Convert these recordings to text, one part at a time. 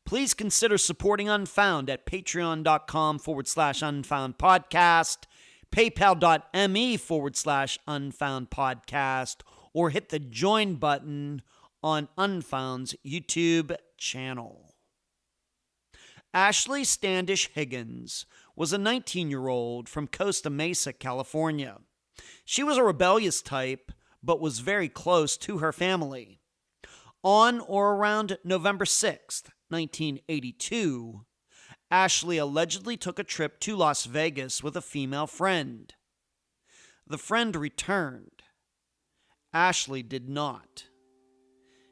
Please consider supporting Unfound at patreon.com/Unfound Podcast, paypal.me/Unfound Podcast, or hit the join button on Unfound's YouTube channel. Ashley Standish Higgins was a 19-year-old from Costa Mesa, California. She was a rebellious type, but was very close to her family. On or around November 6th, 1982, Ashley allegedly took a trip to Las Vegas with a female friend. The friend returned. Ashley did not.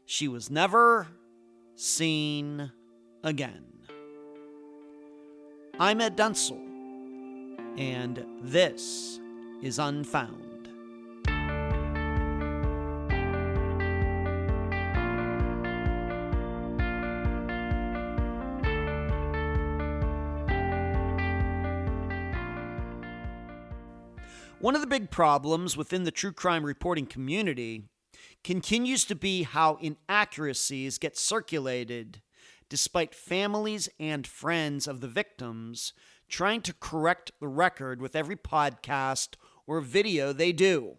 She was never seen again. I'm Ed Dunsel, and this is Unfound. One of the big problems within the true crime reporting community continues to be how inaccuracies get circulated despite families and friends of the victims trying to correct the record with every podcast or video they do.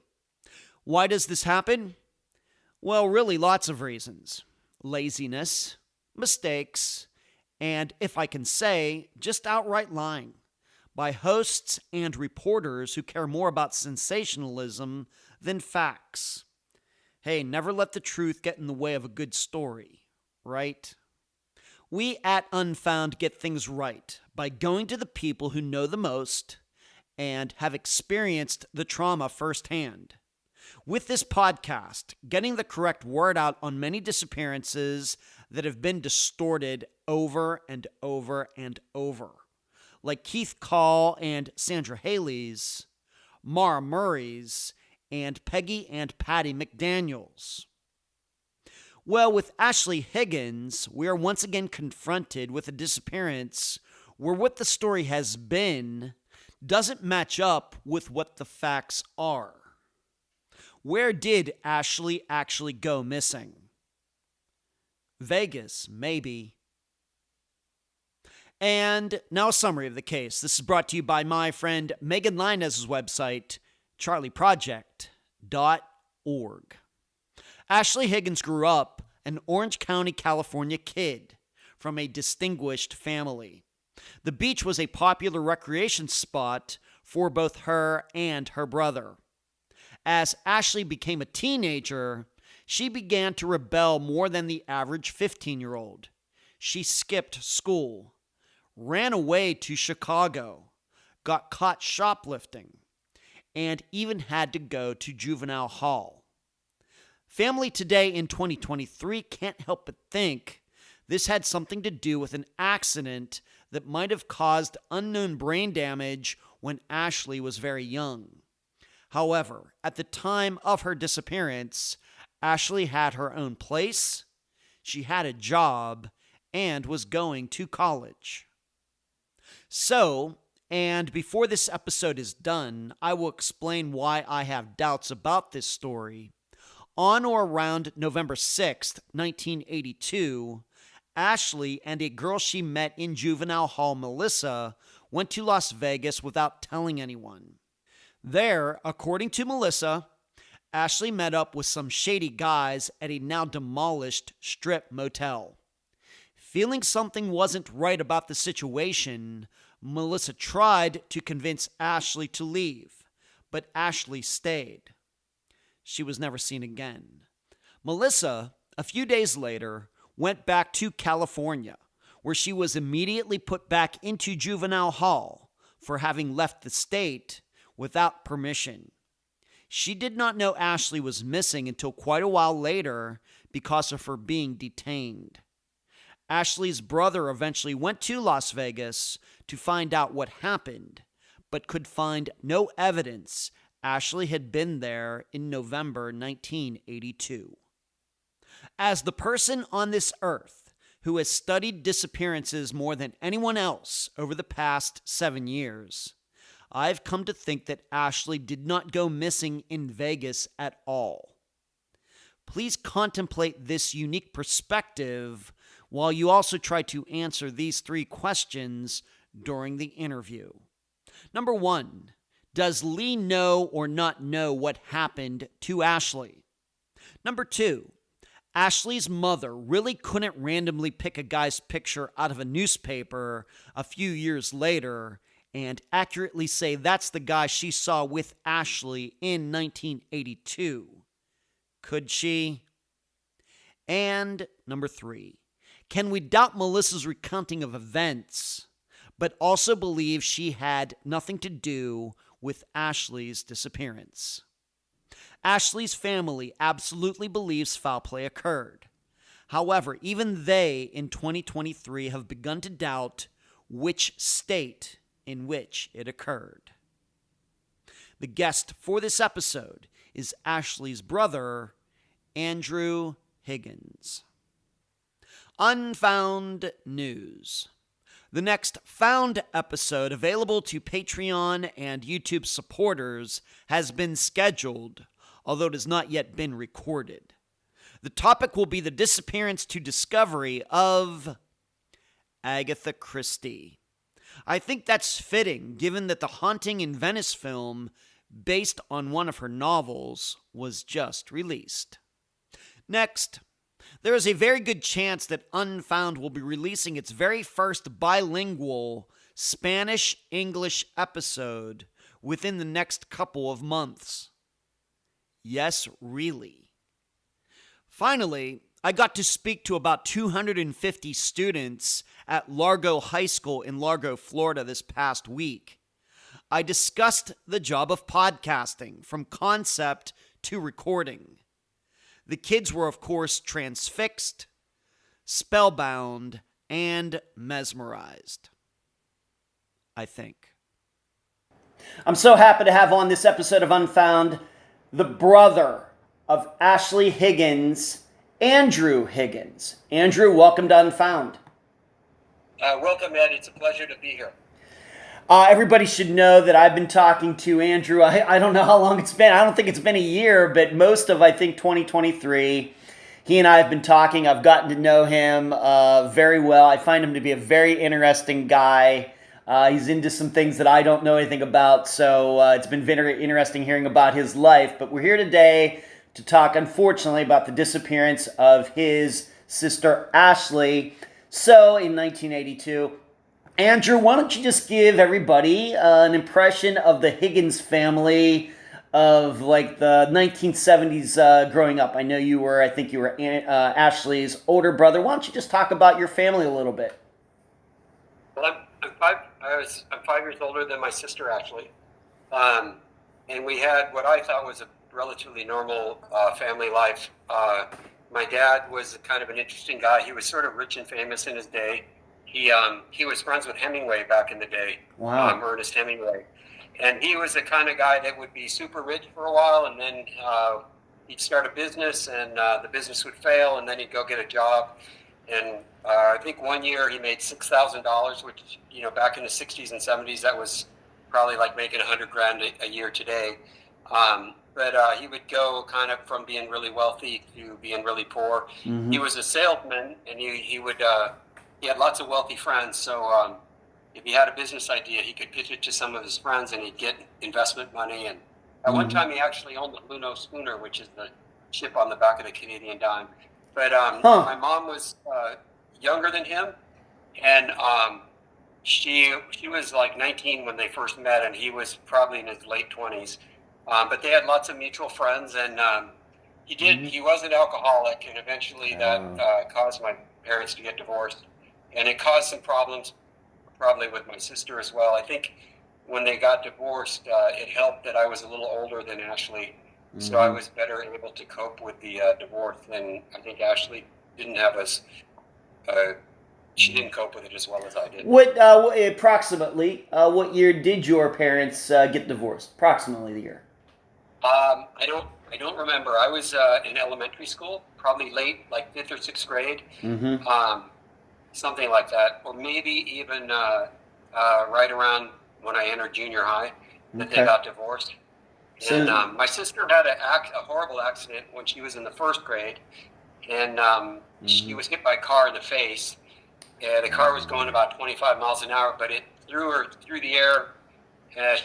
Why does this happen? Well, really lots of reasons. Laziness, mistakes, and if I can say, just outright lying by hosts and reporters who care more about sensationalism than facts. Hey, never let the truth get in the way of a good story, right? We at Unfound get things right by going to the people who know the most and have experienced the trauma firsthand. With this podcast, getting the correct word out on many disappearances that have been distorted over and over and over, like Keith Call and Sandra Haley's, Mara Murray's, and Peggy and Patty McDaniel's. Well, with Ashley Higgins, we are once again confronted with a disappearance where what the story has been doesn't match up with what the facts are. Where did Ashley actually go missing? Vegas, maybe. And now a summary of the case. This is brought to you by my friend Megan Linez's website, charleyproject.org. Ashley Higgins grew up an Orange County, California kid from a distinguished family. The beach was a popular recreation spot for both her and her brother. As Ashley became a teenager, she began to rebel more than the average 15-year-old. She skipped school, ran away to Chicago, got caught shoplifting, and even had to go to juvenile hall. Family today in 2023 can't help but think this had something to do with an accident that might have caused unknown brain damage when Ashley was very young. However, at the time of her disappearance, Ashley had her own place, she had a job, and was going to college. So, and before this episode is done, I will explain why I have doubts about this story. On or around November 6th, 1982, Ashley and a girl she met in juvenile hall, Melissa, went to Las Vegas without telling anyone. There, according to Melissa, Ashley met up with some shady guys at a now demolished strip motel. Feeling something wasn't right about the situation, Melissa tried to convince Ashley to leave, but Ashley stayed. She was never seen again. Melissa, a few days later, went back to California, where she was immediately put back into juvenile hall for having left the state without permission. She did not know Ashley was missing until quite a while later because of her being detained. Ashley's brother eventually went to Las Vegas to find out what happened, but could find no evidence Ashley had been there in November 1982. As the person on this earth who has studied disappearances more than anyone else over the past 7 years, I've come to think that Ashley did not go missing in Vegas at all. Please contemplate this unique perspective while you also try to answer these 3 questions during the interview. Number 1, does Lee know or not know what happened to Ashley? Number 2, Ashley's mother really couldn't randomly pick a guy's picture out of a newspaper a few years later and accurately say that's the guy she saw with Ashley in 1982. Could she? And number 3, can we doubt Melissa's recounting of events, but also believe she had nothing to do with Ashley's disappearance? Ashley's family absolutely believes foul play occurred. However, even they in 2023 have begun to doubt which state in which it occurred. The guest for this episode is Ashley's brother, Andrew Higgins. Unfound News. The next Found episode, available to Patreon and YouTube supporters, has been scheduled, although it has not yet been recorded. The topic will be the disappearance to discovery of Agatha Christie. I think that's fitting, given that the Haunting in Venice film, based on one of her novels, was just released. Next, there is a very good chance that Unfound will be releasing its very first bilingual Spanish-English episode within the next couple of months. Yes, really. Finally, I got to speak to about 250 students at Largo High School in Largo, Florida this past week. I discussed the job of podcasting from concept to recording. The kids were, of course, transfixed, spellbound, and mesmerized. I think. I'm so happy to have on this episode of Unfound the brother of Ashley Higgins, Andrew Higgins. Andrew, welcome to Unfound. Welcome, Ed. It's a pleasure to be here. Everybody should know that I've been talking to Andrew. I don't know how long it's been. I don't think it's been a year, but most of, I think, 2023. He and I have been talking. I've gotten to know him very well. I find him to be a very interesting guy. He's into some things that I don't know anything about, so it's been very interesting hearing about his life. But we're here today to talk, unfortunately, about the disappearance of his sister, Ashley. So, in 1982... Andrew, why don't you just give everybody an impression of the Higgins family of like the 1970s growing up? I know I think you were Ashley's older brother. Why don't you just talk about your family a little bit? Well, I'm 5 years older than my sister Ashley, and we had what I thought was a relatively normal family life. My dad was kind of an interesting guy. He was sort of rich and famous in his day. He was friends with Hemingway back in the day. Wow. Ernest Hemingway. And he was the kind of guy that would be super rich for a while, and then he'd start a business, and the business would fail, and then he'd go get a job. And I think one year he made $6,000, which, back in the 60s and 70s, that was probably like making $100,000 a year today. But he would go kind of from being really wealthy to being really poor. Mm-hmm. He was a salesman, and he would... He had lots of wealthy friends, so if he had a business idea, he could pitch it to some of his friends, and he'd get investment money. And at one time, he actually owned the Luno schooner, which is the ship on the back of the Canadian dime. But my mom was younger than him, and she was like 19 when they first met, and he was probably in his late 20s. But they had lots of mutual friends, and he was an alcoholic, and eventually that caused my parents to get divorced. And it caused some problems, probably with my sister as well. I think when they got divorced, it helped that I was a little older than Ashley, so I was better able to cope with the divorce. And I think Ashley didn't have she didn't cope with it as well as I did. What approximately? What year did your parents get divorced? Approximately the year. I don't remember. I was in elementary school, probably late, like 5th or 6th grade. Mm-hmm. Something like that, or maybe even right around when I entered junior high, that they got divorced. And my sister had a horrible accident when she was in the 1st grade, and she was hit by a car in the face. The car was going about 25 miles an hour, but it threw her through the air.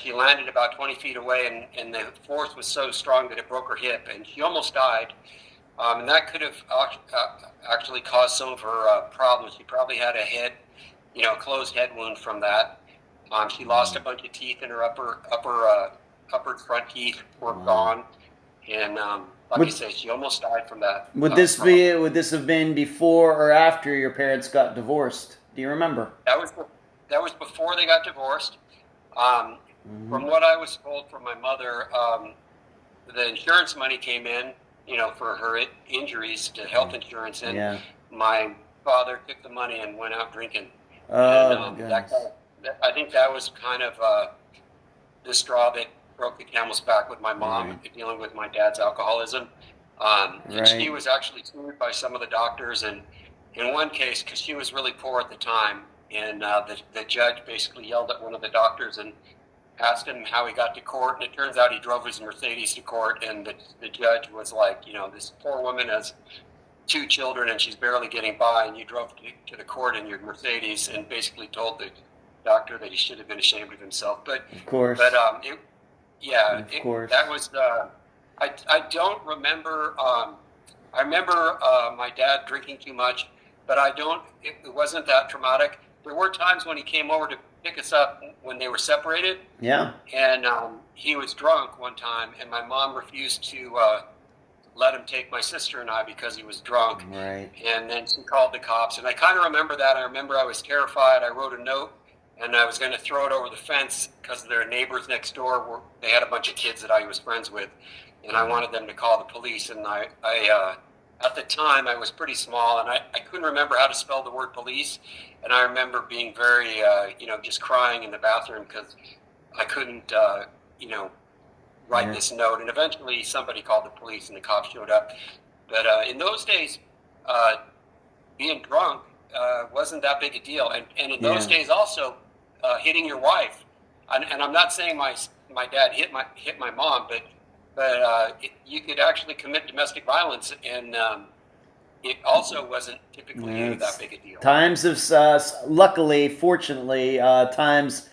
She landed about 20 feet away, and the force was so strong that it broke her hip, and she almost died. And that could have actually caused some of her problems. She probably had a closed head wound from that. She lost a bunch of teeth in her upper front teeth were gone, and like I say, she almost died from that. Would this have been before or after your parents got divorced? Do you remember? That was before they got divorced. From what I was told from my mother, the insurance money came in, for her injuries to health insurance, and my father took the money and went out drinking. Oh, and, I think that was kind of the straw that broke the camel's back with my mom dealing with my dad's alcoholism. And she was actually sued by some of the doctors, and in one case, because she was really poor at the time, and the judge basically yelled at one of the doctors and asked him how he got to court, and it turns out he drove his Mercedes to court, and the judge was like, this poor woman has 2 children and she's barely getting by, and you drove to the court in your Mercedes, and basically told the doctor that he should have been ashamed of himself. But of course, but course. That was I don't remember. I remember my dad drinking too much, but it wasn't that traumatic. There were times when he came over to pick us up when they were separated. Yeah. And he was drunk one time, and my mom refused to let him take my sister and I because he was drunk. Right. And then she called the cops, and I kind of remember that. I remember I was terrified. I wrote a note, and I was going to throw it over the fence because their neighbors next door they had a bunch of kids that I was friends with, and I wanted them to call the police. And I at the time I was pretty small, and I couldn't remember how to spell the word police, and I remember being very just crying in the bathroom because I couldn't write this note. And eventually somebody called the police and the cops showed up. But in those days, being drunk wasn't that big a deal, and in those days also hitting your wife, and I'm not saying my dad hit my mom, but you could actually commit domestic violence, and it also wasn't typically that big a deal. Times have luckily, fortunately, times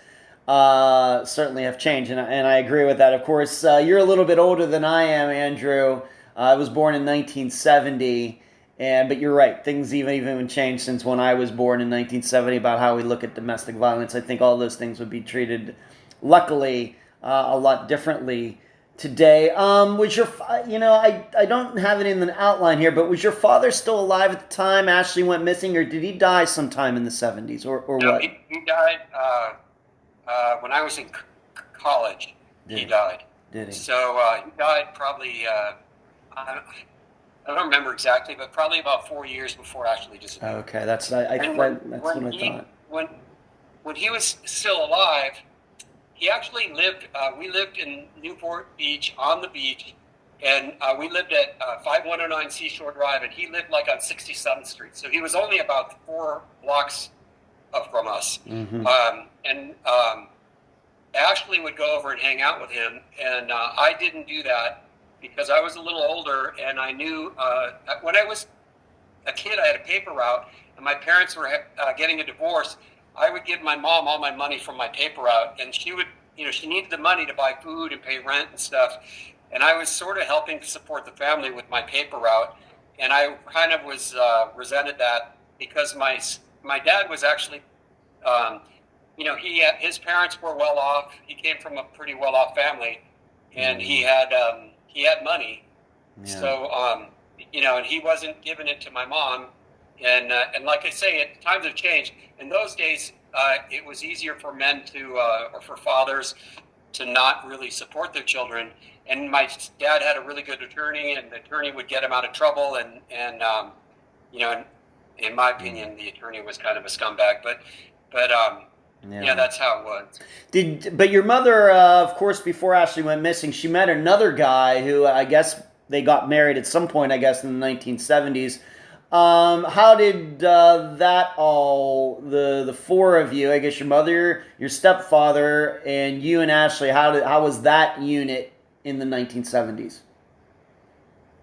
certainly have changed, and I agree with that. Of course, you're a little bit older than I am, Andrew. I was born in 1970. But you're right, things even changed since when I was born in 1970 about how we look at domestic violence. I think all those things would be treated, luckily, a lot differently today. Was your, I don't have it in the outline here, but was your father still alive at the time Ashley went missing, or did he die sometime in the 70s, or no, what? He died when I was in college. He died. Did he? So he died probably, I don't remember exactly, but probably about 4 years before Ashley disappeared. Okay, that's what I thought. When he was still alive, he actually lived. We lived in Newport Beach, on the beach, and we lived at 5109 Seashore Drive, and he lived like on 67th Street. So he was only about 4 blocks from us. Mm-hmm. And Ashley would go over and hang out with him, and I didn't do that, because I was a little older, and I knew when I was a kid, I had a paper route, and my parents were getting a divorce. I would give my mom all my money from my paper route, and she would, she needed the money to buy food and pay rent and stuff, and I was sort of helping to support the family with my paper route, and I kind of was resented that, because my dad was actually, his parents were well off. He came from a pretty well off family, and he had money, so and he wasn't giving it to my mom, and like I say, times have changed. In those days, it was easier for men or for fathers to not really support their children, and my dad had a really good attorney, and the attorney would get him out of trouble, and in my opinion, the attorney was kind of a scumbag, but that's how it was. But your mother, of course, before Ashley went missing, she met another guy who I guess they got married at some point, I guess, in the 1970s. How did that all, the 4 of you, I guess your mother, your stepfather, and you and Ashley, how was that unit in the 1970s?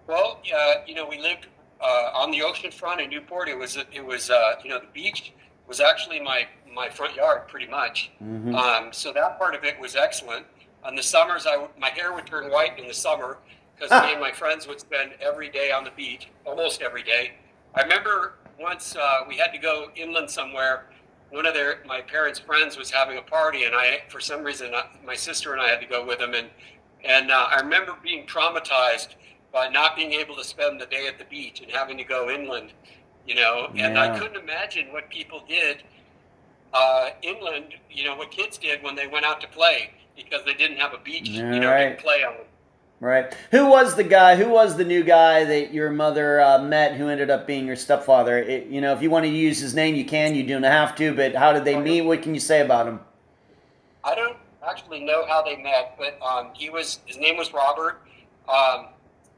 Well, we lived on the ocean front in Newport. It was the beach was actually my front yard pretty much. Mm-hmm. So that part of it was excellent. On the summers, my hair would turn white in the summer because me and my friends would spend every day on the beach, almost every day. I remember once we had to go inland somewhere. One of my parents' friends was having a party, and for some reason, my sister and I had to go with them. And I remember being traumatized by not being able to spend the day at the beach and having to go inland, And I couldn't imagine what people did inland, what kids did when they went out to play because they didn't have a beach, Right. to play on. Right. Who was the new guy that your mother met who ended up being your stepfather? If you want to use his name, you can. You don't have to, but how did they meet? What can you say about him? I don't actually know how they met, but his name was Robert.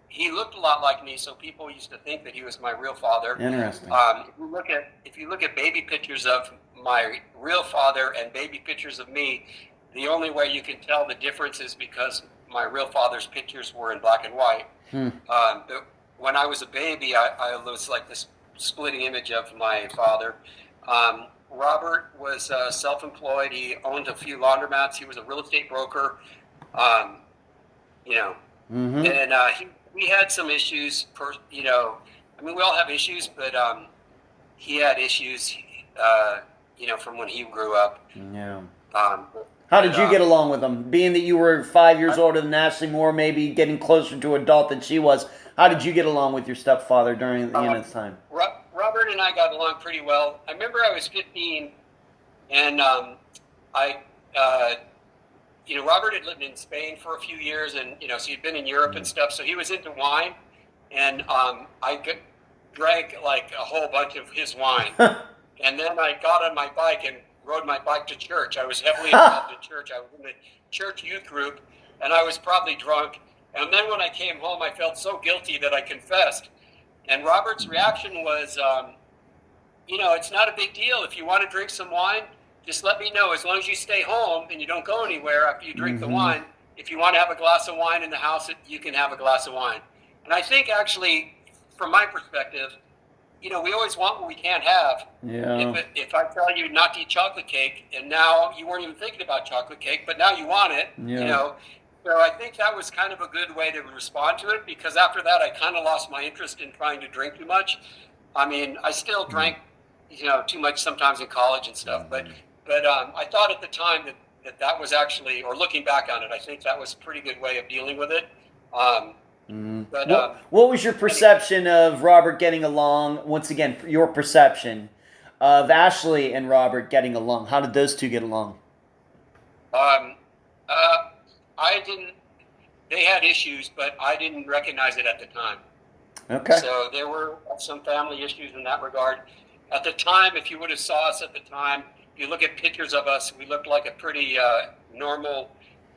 He looked a lot like me, so people used to think that he was my real father. Interesting. If you look at baby pictures of my real father and baby pictures of me, the only way you can tell the difference is because my real father's pictures were in black and white. But when I was a baby, I was like this splitting image of my father. Robert was self-employed. He owned a few laundromats. He was a real estate broker. Mm-hmm. And we had some issues. We all have issues, but he had issues. From when he grew up. Yeah. How did you get along with him? Being that you were 5 years older than Ashley Moore, maybe getting closer to adult than she was, how did you get along with your stepfather during this time? Robert and I got along pretty well. I remember I was 15, and Robert had lived in Spain for a few years, and so he'd been in Europe and stuff. So he was into wine, and I drank like a whole bunch of his wine, and then I got on my bike and rode my bike to church. I was heavily involved in church. I was in the church youth group, and I was probably drunk. And then when I came home, I felt so guilty that I confessed. And Robert's reaction was, it's not a big deal. If you want to drink some wine, just let me know. As long as you stay home and you don't go anywhere after you drink the wine, if you want to have a glass of wine in the house, you can have a glass of wine. And I think actually, from my perspective, we always want what we can't have. Yeah. If I tell you not to eat chocolate cake, and now you weren't even thinking about chocolate cake, but now you want it, So I think that was kind of a good way to respond to it, because after that, I kind of lost my interest in trying to drink too much. I mean, I still drank, too much sometimes in college and stuff, but I thought at the time that was actually, or looking back on it, I think that was a pretty good way of dealing with it. What was your perception of Robert getting along? Once again, your perception of Ashley and Robert getting along. How did those two get along? They had issues, but I didn't recognize it at the time. Okay. So there were some family issues in that regard. At the time, if you would have saw us at the time, if you look at pictures of us, we looked like a pretty normal,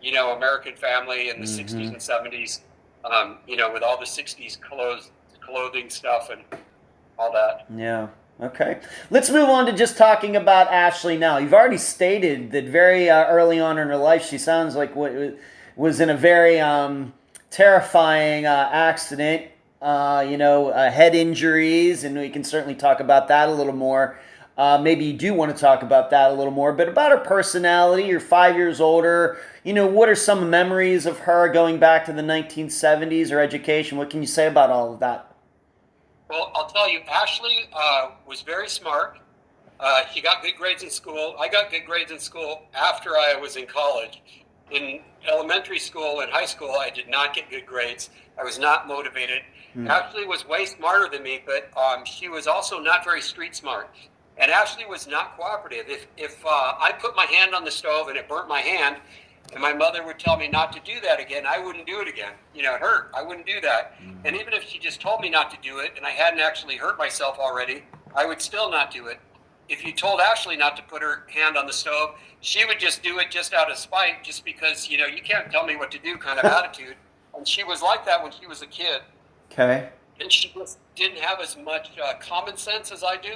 American family in the 60s and 70s, with all the 60s clothing stuff and all that. Yeah. Okay. Let's move on to just talking about Ashley now. You've already stated that very early on in her life, she sounds like what was in a very terrifying accident, head injuries, and we can certainly talk about that a little more. Maybe you do want to talk about that a little more, but about her personality. You're 5 years older. What are some memories of her going back to the 1970s, or education? What can you say about all of that? Well, I'll tell you, Ashley was very smart. She got good grades in school. I got good grades in school after I was in college. In elementary school and high school, I did not get good grades. I was not motivated. Ashley was way smarter than me, but she was also not very street smart. And Ashley was not cooperative. If I put my hand on the stove and it burnt my hand, and my mother would tell me not to do that again, I wouldn't do it again. It hurt. I wouldn't do that. And even if she just told me not to do it, and I hadn't actually hurt myself already, I would still not do it. If you told Ashley not to put her hand on the stove, she would just do it just out of spite, just because, you can't tell me what to do kind of attitude. And she was like that when she was a kid. Okay. And she just didn't have as much common sense as I do.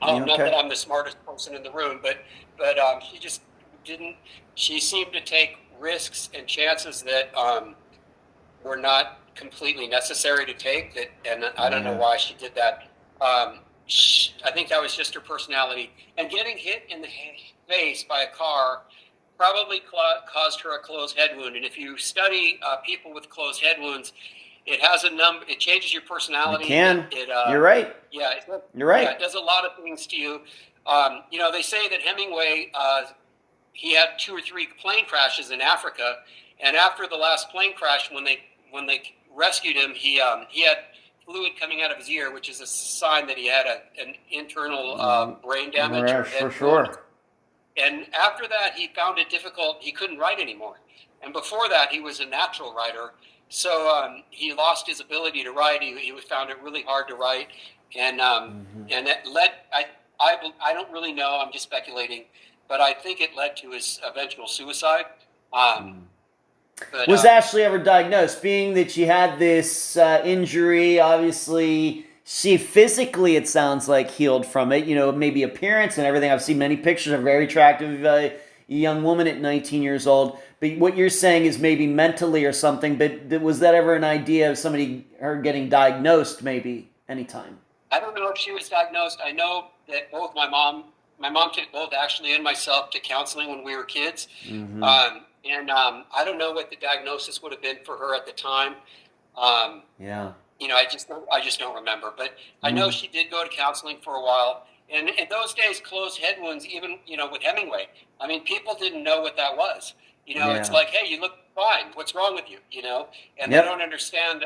Okay. Not that I'm the smartest person in the room, but she just didn't. She seemed to take risks and chances that were not completely necessary to take. That, and I don't know why she did that. I think that was just her personality. And getting hit in the face by a car probably caused her a closed head wound. And if you study people with closed head wounds, it has a number. It changes your personality. It can. You're right. Yeah, you're right. Yeah, it does a lot of things to you. They say that Hemingway, he had 2 or 3 plane crashes in Africa, and after the last plane crash, when they rescued him, he had fluid coming out of his ear, which is a sign that he had an internal brain damage. Right, for sure. And after that, he found it difficult. He couldn't write anymore. And before that, he was a natural writer. So he lost his ability to write. He found it really hard to write. And and it led, I don't really know, I'm just speculating, but I think it led to his eventual suicide. Was Ashley ever diagnosed? Being that she had this injury, obviously she physically, it sounds like, healed from it. Maybe appearance and everything. I've seen many pictures of a very attractive young woman at 19 years old. But what you're saying is maybe mentally or something. But was that ever an idea of her getting diagnosed maybe anytime? I don't know if she was diagnosed. I know that both my mom took both Ashley and myself to counseling when we were kids. Mm-hmm. I don't know what the diagnosis would have been for her at the time. I just don't remember. But I know she did go to counseling for a while. And in those days, closed head wounds, even, with Hemingway, I mean, people didn't know what that was. It's like, hey, you look fine. What's wrong with you? And they don't understand.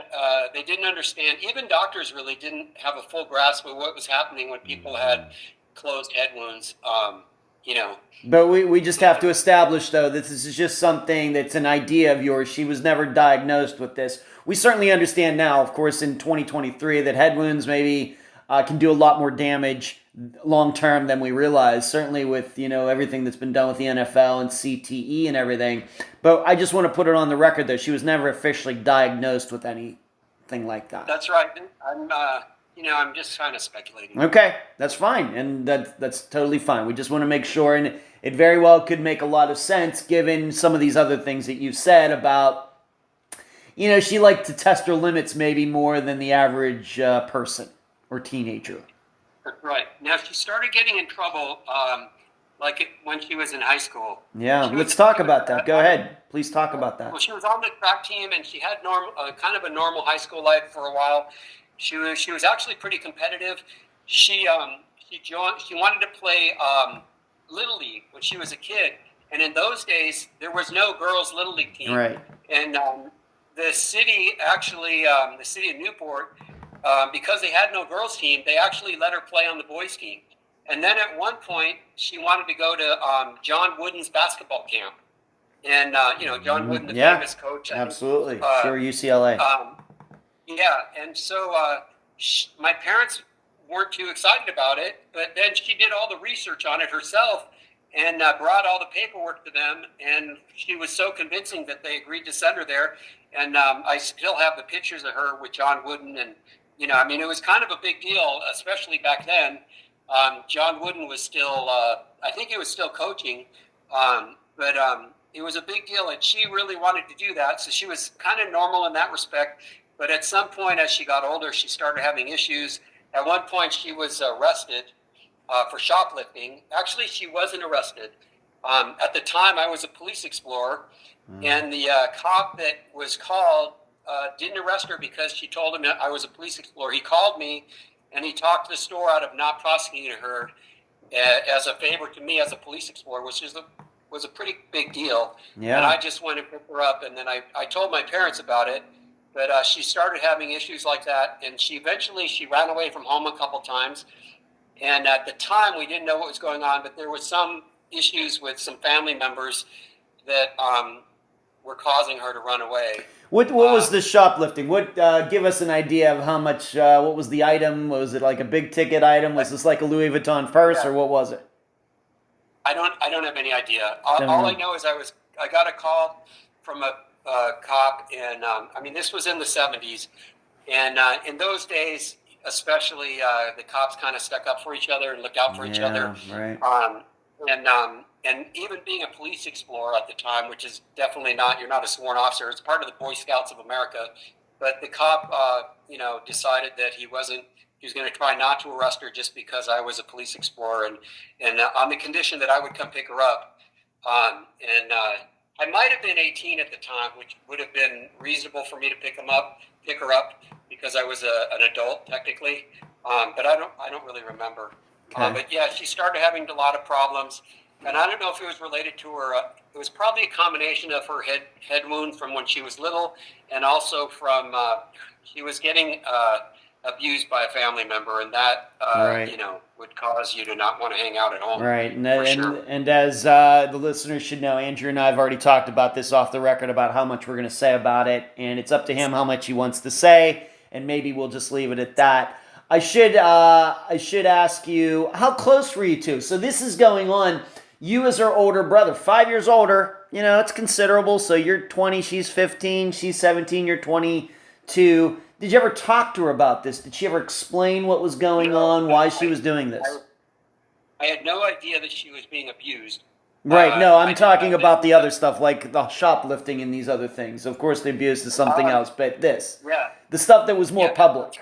They didn't understand. Even doctors really didn't have a full grasp of what was happening when people had closed head wounds. But we just have to establish, though, that this is just something that's an idea of yours. She was never diagnosed with this. We certainly understand now, of course, in 2023, that head wounds maybe can do a lot more damage long term than we realize. Certainly with everything that's been done with the NFL and CTE and everything. But I just want to put it on the record, though, she was never officially diagnosed with anything like that. That's right. I'm just kind of speculating. Okay, that's fine, and that's totally fine. We just want to make sure, and it very well could make a lot of sense given some of these other things that you said about, she liked to test her limits maybe more than the average person or teenager. Right. Now, she started getting in trouble when she was in high school. Yeah, let's talk about that. Go ahead. Please talk about that. Well, she was on the track team, and she had kind of a normal high school life for a while. She was actually pretty competitive. She wanted to play Little League when she was a kid, and in those days there was no girls' Little League team. Right. And the city of Newport, because they had no girls' team, they actually let her play on the boys' team. And then at one point, she wanted to go to John Wooden's basketball camp, and John Wooden, the famous coach. Absolutely, sure, UCLA. And so my parents weren't too excited about it, but then she did all the research on it herself and brought all the paperwork to them, and she was so convincing that they agreed to send her there. And I still have the pictures of her with John Wooden, and it was kind of a big deal, especially back then. John Wooden was still, I think he was still coaching, but it was a big deal, and she really wanted to do that, so she was kind of normal in that respect. But at some point, as she got older, she started having issues. At one point, she was arrested for shoplifting. Actually, she wasn't arrested. At the time, I was a police explorer, and the cop that was called didn't arrest her because she told him that I was a police explorer. He called me, and he talked the store out of not prosecuting her as a favor to me as a police explorer, which was a pretty big deal. Yeah. And I just went and picked her up, and then I told my parents about it. But she started having issues like that, and she ran away from home a couple times. And at the time, we didn't know what was going on, but there was some issues with some family members that were causing her to run away. What was the shoplifting? Give us an idea of how much? What was the item? Was it like a big ticket item? Was this like a Louis Vuitton purse, or what was it? I don't have any idea. All I know is I got a call from a cop, and this was in the 70s, and in those days, especially, the cops kind of stuck up for each other and looked out for each other. Right. And even being a police explorer at the time, which is definitely you're not a sworn officer. It's part of the Boy Scouts of America. but the cop, decided that he was going to try not to arrest her just because I was a police explorer, and on the condition that I would come pick her up. I might have been 18 at the time, which would have been reasonable for me to pick her up, because I was an adult technically. But I don't really remember. Okay. But yeah, she started having a lot of problems, and I don't know if it was related to her. It was probably a combination of her head wound from when she was little, and also from she was getting abused by a family member, and that Right. Would cause you to not want to hang out at home. Right, Sure. and as the listeners should know, Andrew and I have already talked about this off the record about how much we're going to say about it, and it's up to him how much he wants to say, and maybe we'll just leave it at that. I should ask you, how close were you two? So this is going on. You as her older brother, 5 years older. It's considerable. So you're 20, she's 15, she's 17, you're 22. Did you ever talk to her about this? Did she ever explain what was going on, why she was doing this? I had no idea that she was being abused. Right, no, I'm talking about the other stuff, like the shoplifting and these other things. Of course, the abuse is something else, but this. Yeah. The stuff that was more public.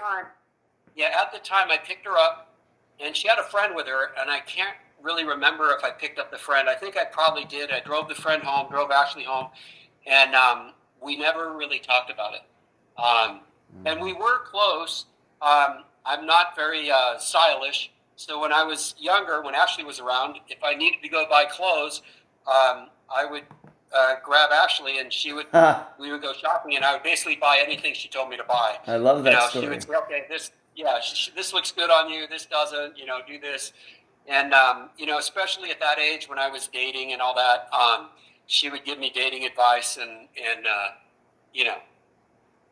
At the time, I picked her up, and she had a friend with her, and I can't really remember if I picked up the friend. I think I probably did. I drove the friend home, drove Ashley home, and we never really talked about it. And we were close. I'm not very stylish, so when I was younger, when Ashley was around, if I needed to go buy clothes, I would grab Ashley, and we would go shopping, and I would basically buy anything she told me to buy. I love that story. She would say, okay, this looks good on you, this doesn't, do this. And, especially at that age when I was dating and all that, she would give me dating advice and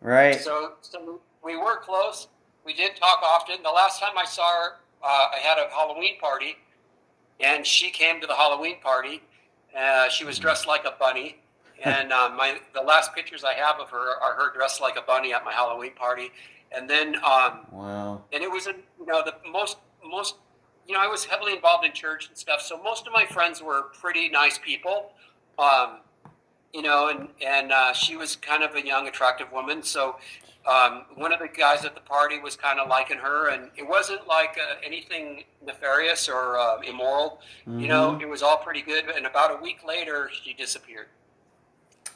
Right. So we were close. We did talk often. The last time I saw her, I had a Halloween party, and she came to the Halloween party. She was dressed like a bunny, and the last pictures I have of her are her dressed like a bunny at my Halloween party. And then, wow. And it was the most. I was heavily involved in church and stuff, so most of my friends were pretty nice people. And she was kind of a young, attractive woman. So one of the guys at the party was kind of liking her, and it wasn't like anything nefarious or immoral. Mm-hmm. It was all pretty good. And about a week later, she disappeared.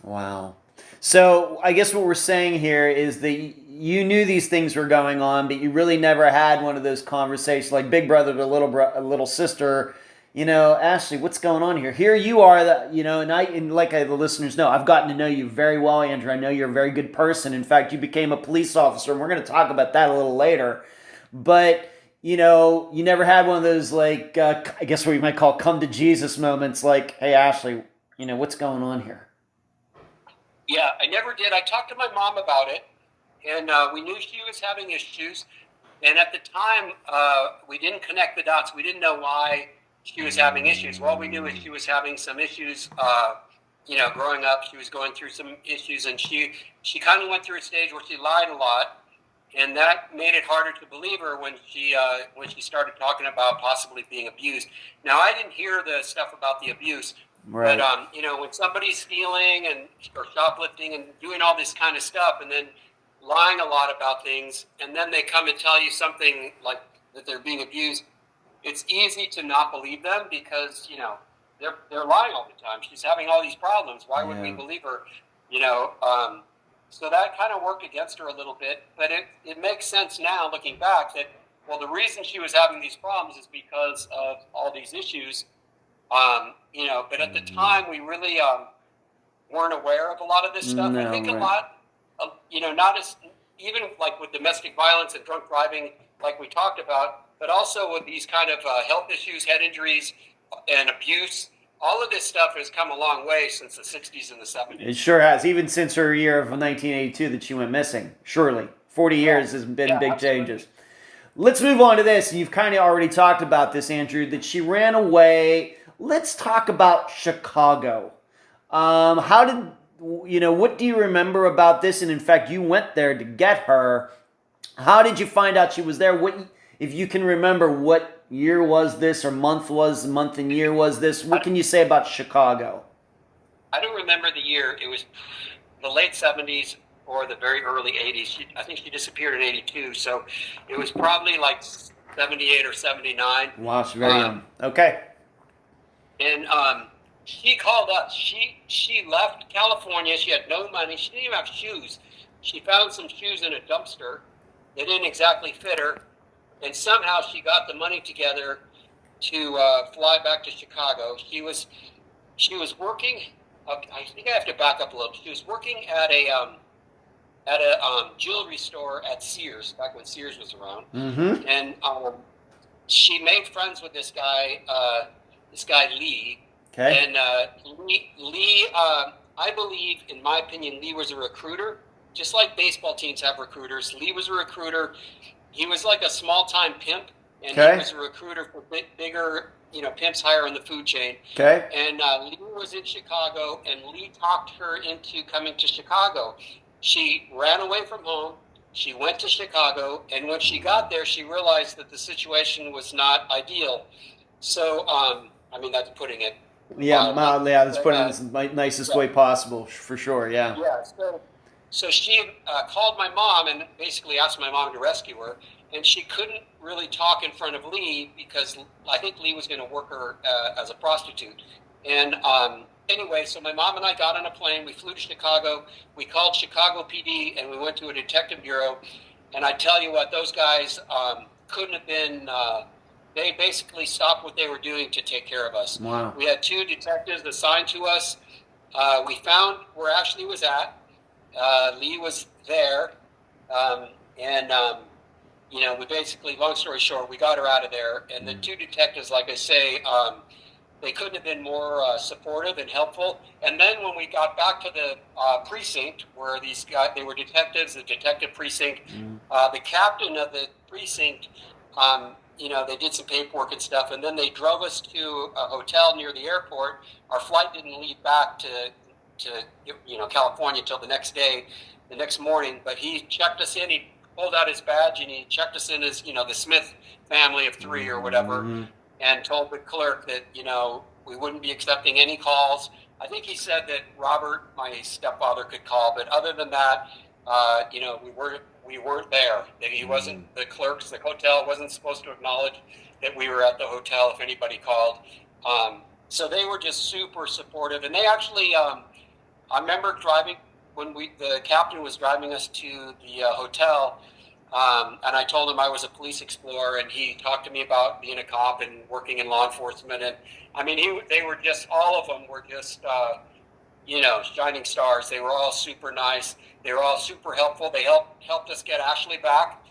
Wow. So I guess what we're saying here is that you knew these things were going on, but you really never had one of those conversations like big brother to little sister. Ashley, what's going on here? Here you are, and like the listeners know, I've gotten to know you very well, Andrew. I know you're a very good person. In fact, you became a police officer, and we're going to talk about that a little later. But, you never had one of those, like, I guess what you might call come to Jesus moments, like, hey, Ashley, what's going on here? Yeah, I never did. I talked to my mom about it, and we knew she was having issues. And at the time, we didn't connect the dots. We didn't know why she was having issues. All we knew is she was having some issues, growing up. She was going through some issues, and she kind of went through a stage where she lied a lot, and that made it harder to believe her when she started talking about possibly being abused. Now, I didn't hear the stuff about the abuse, right. But when somebody's stealing or shoplifting and doing all this kind of stuff, and then lying a lot about things, and then they come and tell you something like that they're being abused, it's easy to not believe them because, they're lying all the time. She's having all these problems. Why would we believe her? So that kind of worked against her a little bit. But it makes sense now looking back that, well, the reason she was having these problems is because of all these issues. But at the time we really weren't aware of a lot of this stuff. No, I think right. a lot, not as, even like with domestic violence and drunk driving, like we talked about, but also with these kind of health issues, head injuries, and abuse. All of this stuff has come a long way since the 60s and the 70s. It sure has, even since her year of 1982 that she went missing. Surely. 40 years has been big changes. Let's move on to this. You've kind of already talked about this, Andrew, that she ran away. Let's talk about Chicago. What do you remember about this? And in fact, you went there to get her. How did you find out she was there? If you can remember, what year was this, or month and year was this? What can you say about Chicago? I don't remember the year. It was the late 70s. or the very early 80s. I think she disappeared in 82, so it was probably like 78 or 79. Wow, she's very young. Okay. And she called us. She left California. She had no money. She didn't even have shoes. She found some shoes in a dumpster. They didn't exactly fit her. And somehow she got the money together to fly back to Chicago. She was working. I think I have to back up a little. She was working at a jewelry store at Sears, back when Sears was around. Mm-hmm. And she made friends with this guy Lee. Okay. And Lee, I believe, in my opinion, Lee was a recruiter. Just like baseball teams have recruiters, Lee was a recruiter. He was like a small-time pimp, and he was a recruiter for bigger, pimps higher in the food chain. Okay. And Lee was in Chicago, and Lee talked her into coming to Chicago. She ran away from home. She went to Chicago, and when she got there, she realized that the situation was not ideal. So, that's putting it mildly. Yeah, that's putting it in the nicest way possible, for sure. Yeah. Yeah. So she called my mom and basically asked my mom to rescue her. And she couldn't really talk in front of Lee because I think Lee was going to work her as a prostitute. And anyway, so my mom and I got on a plane. We flew to Chicago. We called Chicago PD, and we went to a detective bureau. And I tell you what, those guys couldn't have been they basically stopped what they were doing to take care of us. Wow. We had 2 detectives assigned to us. We found where Ashley was at. Lee was there, we basically, long story short, we got her out of there. And the 2 detectives, like I say, they couldn't have been more supportive and helpful. And then when we got back to the precinct, where these guys, they were detectives, the detective precinct, the captain of the precinct, they did some paperwork and stuff, and then they drove us to a hotel near the airport. Our flight didn't leave back to California till the next morning, but he checked us in. He pulled out his badge and he checked us in as, the Smith family of 3 or whatever, and told the clerk that, we wouldn't be accepting any calls. I think he said that Robert, my stepfather, could call, but other than that, we weren't there. That he wasn't, the clerks, the hotel wasn't supposed to acknowledge that we were at the hotel if anybody called. So they were just super supportive, and they actually, I remember driving when the captain was driving us to the hotel, and I told him I was a police explorer, and he talked to me about being a cop and working in law enforcement. And they were just, all of them were just, shining stars. They were all super nice. They were all super helpful. They helped us get Ashley back.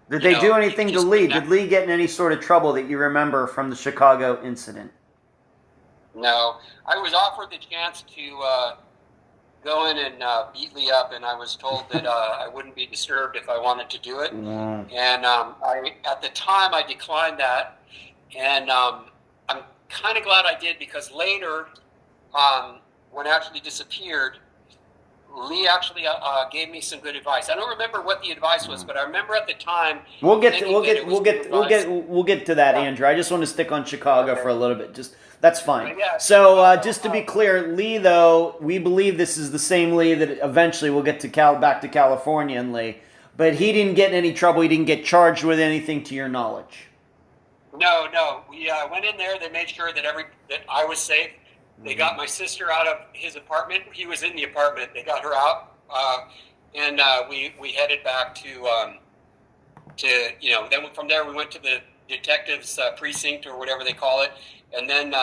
Did they do anything to Lee? Did Lee get in any sort of trouble that you remember from the Chicago incident? No. I was offered the chance to go in and beat Lee up, and I was told that I wouldn't be disturbed if I wanted to do it. Mm. And at the time, I declined that. And I'm kind of glad I did, because later, when Ashley disappeared, Lee actually gave me some good advice. I don't remember what the advice was, but I remember at the time. We'll get to that, Andrew. I just want to stick on Chicago for a little bit. That's fine. So just to be clear, Lee, though, we believe this is the same Lee that eventually we'll get to back to California and Lee, but he didn't get in any trouble. He didn't get charged with anything, to your knowledge. No. We went in there. They made sure that I was safe. They got my sister out of his apartment. He was in the apartment. They got her out, and we headed back to then from there we went to the detectives precinct, or whatever they call it, and then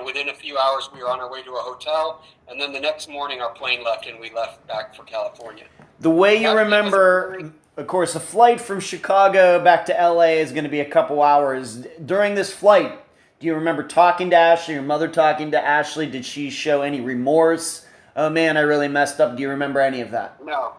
within a few hours we were on our way to a hotel, and then the next morning our plane left and we left back for California. The way you remember, of course, a flight from Chicago back to LA is going to be a couple hours. During this flight, do you remember talking to Ashley, your mother talking to Ashley? Did she show any remorse? Oh, man, I really messed up. Do you remember any of that? No,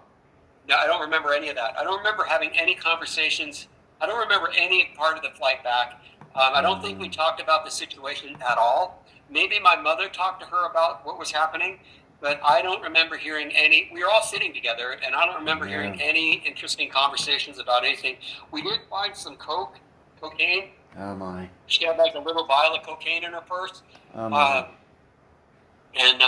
I don't remember any of that. I don't remember having any conversations. I don't remember any part of the flight back. I don't think we talked about the situation at all. Maybe my mother talked to her about what was happening, but I don't remember hearing any. We were all sitting together, and I don't remember hearing any interesting conversations about anything. We did find some cocaine. Oh, my. She had like a little vial of cocaine in her purse. Oh, my. And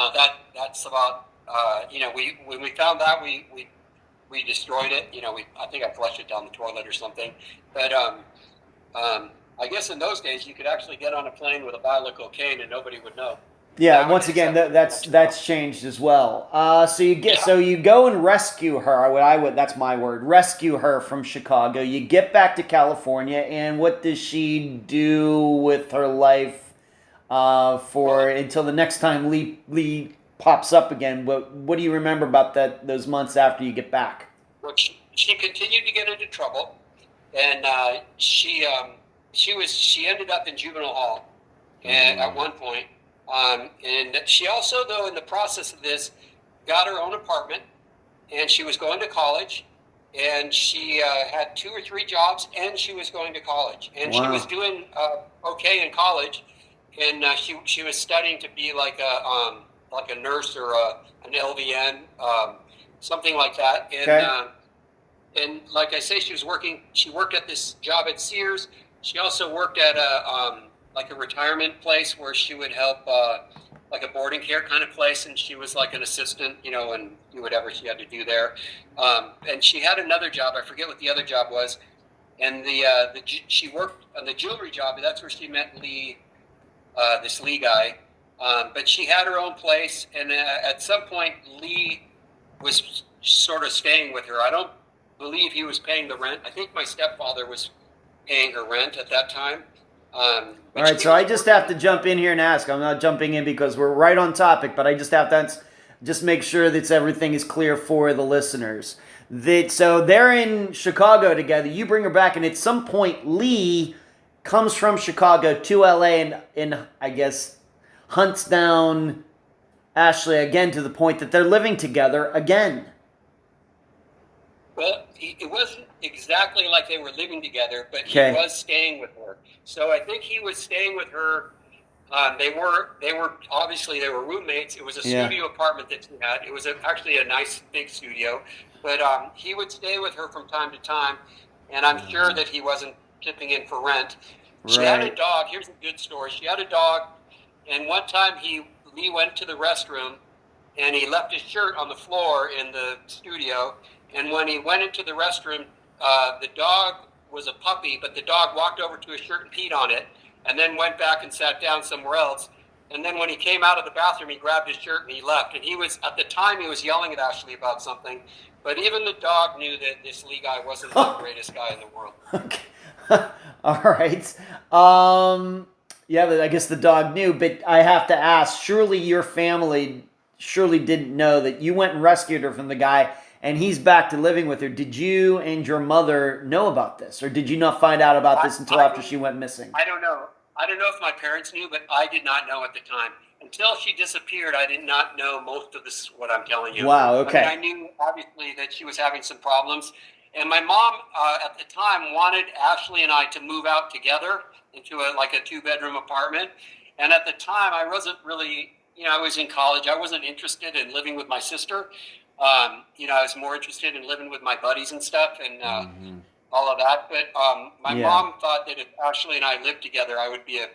that's about when we found that, we destroyed it. I think I flushed it down the toilet or something. But I guess in those days you could actually get on a plane with a vial of cocaine and nobody would know. Yeah, Nowadays, once again, that's changed as well. So you go and rescue her. That's my word. Rescue her from Chicago. You get back to California, and what does she do with her life until the next time Lee pops up again? What do you remember about those months after you get back? Well, she continued to get into trouble, and she ended up in juvenile hall, and at one point. And she also, though, in the process of this, got her own apartment, and she was going to college, and she had 2 or 3 jobs, and she was going to college, and she was doing okay in college, and she was studying to be like a nurse or an LVN, something like that, and okay. And like I say, she worked at this job at Sears. She also worked at a retirement place where she would help, like a boarding care kind of place, and she was like an assistant, and do whatever she had to do there. And she had another job. I forget what the other job was. And she worked on the jewelry job. That's where she met Lee, this Lee guy. But she had her own place, and at some point, Lee was sort of staying with her. I don't believe he was paying the rent. I think my stepfather was paying her rent at that time. All right, so I just have to jump in here and ask. I'm not jumping in because we're right on topic, but I just have to just make sure that everything is clear for the listeners. So they're in Chicago together. You bring her back, and at some point, Lee comes from Chicago to LA and I guess hunts down Ashley again to the point that they're living together again. Well, it wasn't exactly like they were living together, but he was staying with her. So I think he was staying with her. They were obviously they were roommates. It was a studio apartment that she had. It was actually a nice big studio, but he would stay with her from time to time, and I'm sure that he wasn't chipping in for rent. She had a dog. Here's a good story. She had a dog, and one time Lee went to the restroom, and he left his shirt on the floor in the studio. And when he went into the restroom, the dog was a puppy, but the dog walked over to his shirt and peed on it, and then went back and sat down somewhere else. And then when he came out of the bathroom, he grabbed his shirt and he left. And at the time, he was yelling at Ashley about something. But even the dog knew that this Lee guy wasn't the greatest guy in the world. Okay. All right. I guess the dog knew, but I have to ask, surely your family didn't know that you went and rescued her from the guy and he's back to living with her. Did you and your mother know about this, or did you not find out about this until after she went missing? I don't know. I don't know if my parents knew, but I did not know at the time. Until she disappeared, I did not know most of this, what I'm telling you. Wow, okay. I knew, obviously, that she was having some problems. And my mom, at the time, wanted Ashley and I to move out together into a 2-bedroom apartment. And at the time, I wasn't really, I was in college. I wasn't interested in living with my sister. I was more interested in living with my buddies and stuff and all of that. But my mom thought that if Ashley and I lived together, I would be a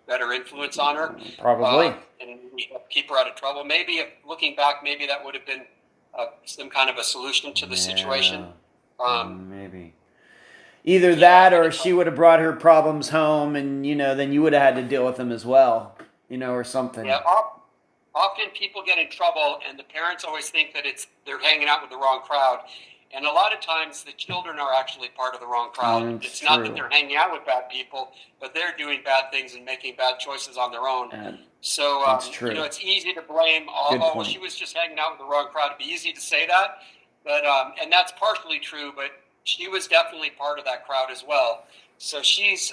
better influence on her. Probably. And keep her out of trouble. Maybe, looking back, maybe that would have been some kind of a solution to the situation. Maybe. Either that or she would have brought her problems home and, then you would have had to deal with them as well, or something. Yeah, often people get in trouble and the parents always think that they're hanging out with the wrong crowd. And a lot of times the children are actually part of the wrong crowd. It's not that they're hanging out with bad people, but they're doing bad things and making bad choices on their own. So, it's easy to blame, well, she was just hanging out with the wrong crowd. It'd be easy to say that, but and that's partially true, but she was definitely part of that crowd as well. So she's,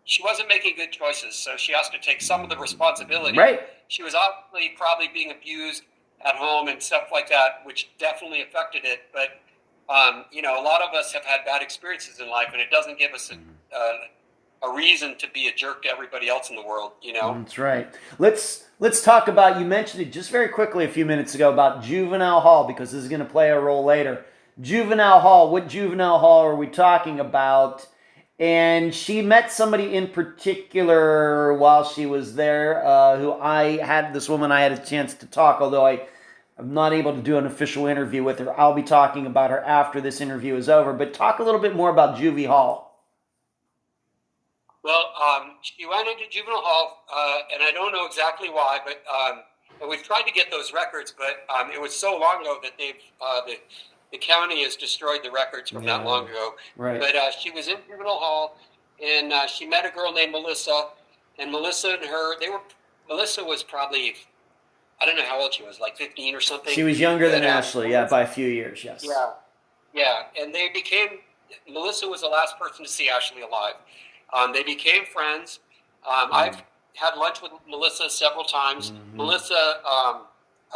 she wasn't making good choices, so she has to take some of the responsibility. Right. She was obviously probably being abused at home and stuff like that, which definitely affected it. But, a lot of us have had bad experiences in life, and it doesn't give us a reason to be a jerk to everybody else in the world, That's right. Let's talk about, you mentioned it just very quickly a few minutes ago, about juvenile hall, because this is going to play a role later. Juvenile hall, what juvenile hall are we talking about? And she met somebody in particular while she was there, this woman I had a chance to talk, although I'm not able to do an official interview with her. I'll be talking about her after this interview is over. But talk a little bit more about Juvie Hall. Well, she went into juvenile hall, and I don't know exactly why, but we've tried to get those records, but it was so long ago that the county has destroyed the records from that long ago. Right. But she was in juvenile hall, and she met a girl named Melissa, and Melissa was probably, I don't know how old she was, like 15 or something. She was younger than Ashley, by a few years, yes. Yeah, and Melissa was the last person to see Ashley alive. They became friends. I've had lunch with Melissa several times. Melissa, I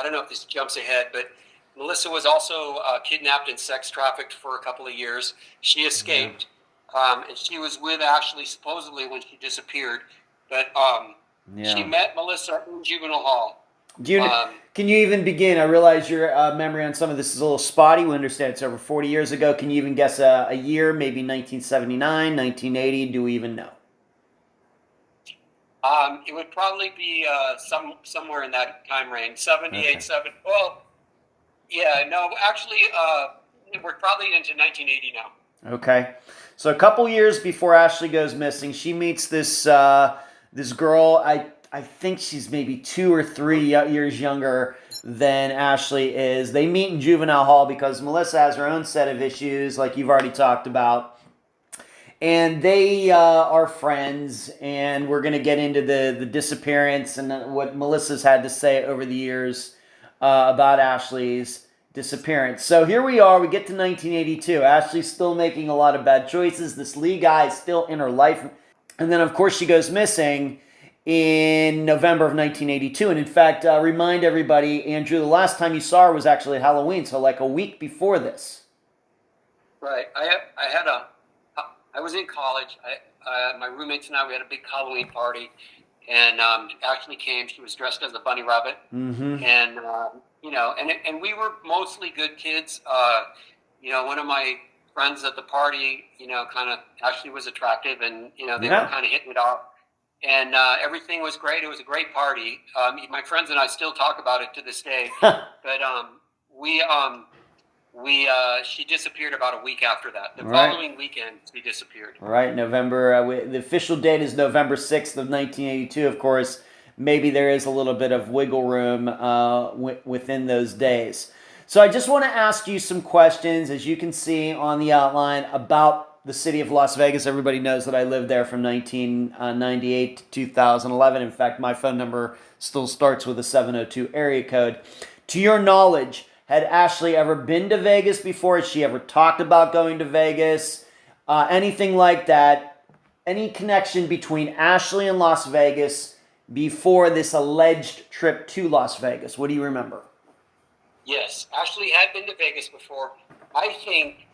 don't know if this jumps ahead, but Melissa was also kidnapped and sex trafficked for a couple of years. She escaped, and she was with Ashley supposedly when she disappeared. But she met Melissa in juvenile hall. Can you even begin? I realize your memory on some of this is a little spotty. We understand it's over 40 years ago. Can you even guess a year, maybe 1979, 1980? Do we even know? It would probably be somewhere in that time range, 78, well, yeah, no, actually, we're probably into 1980 now. Okay. So a couple years before Ashley goes missing, she meets this this girl. I think she's maybe 2 or 3 years younger than Ashley is. They meet in juvenile hall because Melissa has her own set of issues, like you've already talked about. And they are friends, and we're going to get into the disappearance and what Melissa's had to say over the years about Ashley's disappearance. So here we are. We get to 1982. Ashley's still making a lot of bad choices. This Lee guy is still in her life. And then, of course, she goes missing in November of 1982. And in fact, remind everybody, Andrew, the last time you saw her was actually Halloween, so like a week before this. Right. I was in college. My roommates and I, we had a big Halloween party, and Ashley came. She was dressed as a bunny rabbit, and and we were mostly good kids. One of my friends at the party, kind of Ashley was attractive, and they were kind of hitting it off, and everything was great. It was a great party. My friends and I still talk about it to this day, but she disappeared about a week after that. The following weekend, she disappeared. Right, November. The official date is November 6th of 1982, of course. Maybe there is a little bit of wiggle room within those days. So I just want to ask you some questions, as you can see on the outline, about the city of Las Vegas. Everybody knows that I lived there from 1998 to 2011. In fact, my phone number still starts with a 702 area code. To your knowledge, had Ashley ever been to Vegas before? Has she ever talked about going to Vegas? Anything like that? Any connection between Ashley and Las Vegas before this alleged trip to Las Vegas? What do you remember? Yes, Ashley had been to Vegas before. I think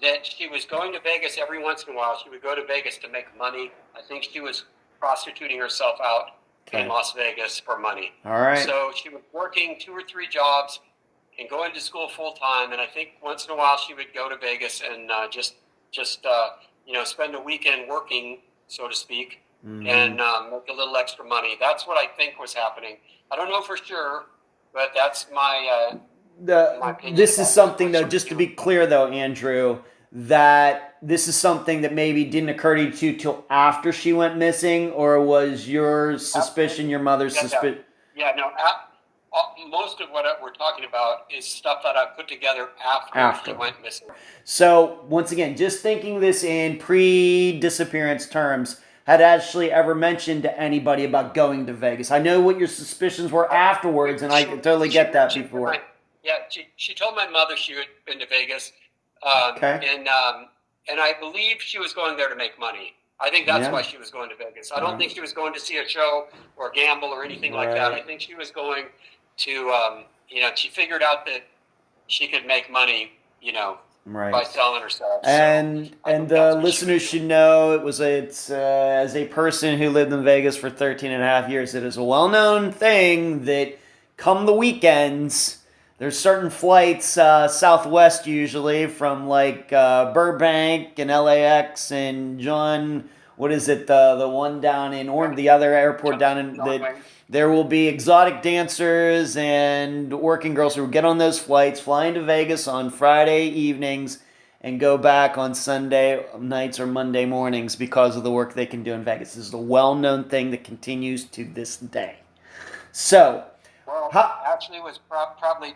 that she was going to Vegas every once in a while. She would go to Vegas to make money. I think she was prostituting herself out in Las Vegas for money. All right. So she was working 2 or 3 jobs and going to school full time. And I think once in a while she would go to Vegas and just spend a weekend working, so to speak, and make a little extra money. That's what I think was happening. I don't know for sure, but that's my opinion. This is something, though, just to be clear, though, Andrew, that this is something that maybe didn't occur to you till after she went missing, or was your suspicion, your mother's suspicion? Yeah, no. Most of what we're talking about is stuff that I put together after she went missing. So, once again, just thinking this in pre-disappearance terms, had Ashley ever mentioned to anybody about going to Vegas? I know what your suspicions were afterwards, and I totally get that before. She told my mother she had been to Vegas, and I believe she was going there to make money. I think that's why she was going to Vegas. I don't think she was going to see a show or gamble or anything like that. I think she was going to, she figured out that she could make money, by selling herself. And the listeners should know it's as a person who lived in Vegas for 13 and a half years, it is a well-known thing that come the weekends, There's certain flights, Southwest usually, from like Burbank and LAX and John. What is it? The one down in Orange, the other airport down in that. There will be exotic dancers and working girls who will get on those flights, fly into Vegas on Friday evenings, and go back on Sunday nights or Monday mornings because of the work they can do in Vegas. This is a well-known thing that continues to this day. So, well, Ashley was probably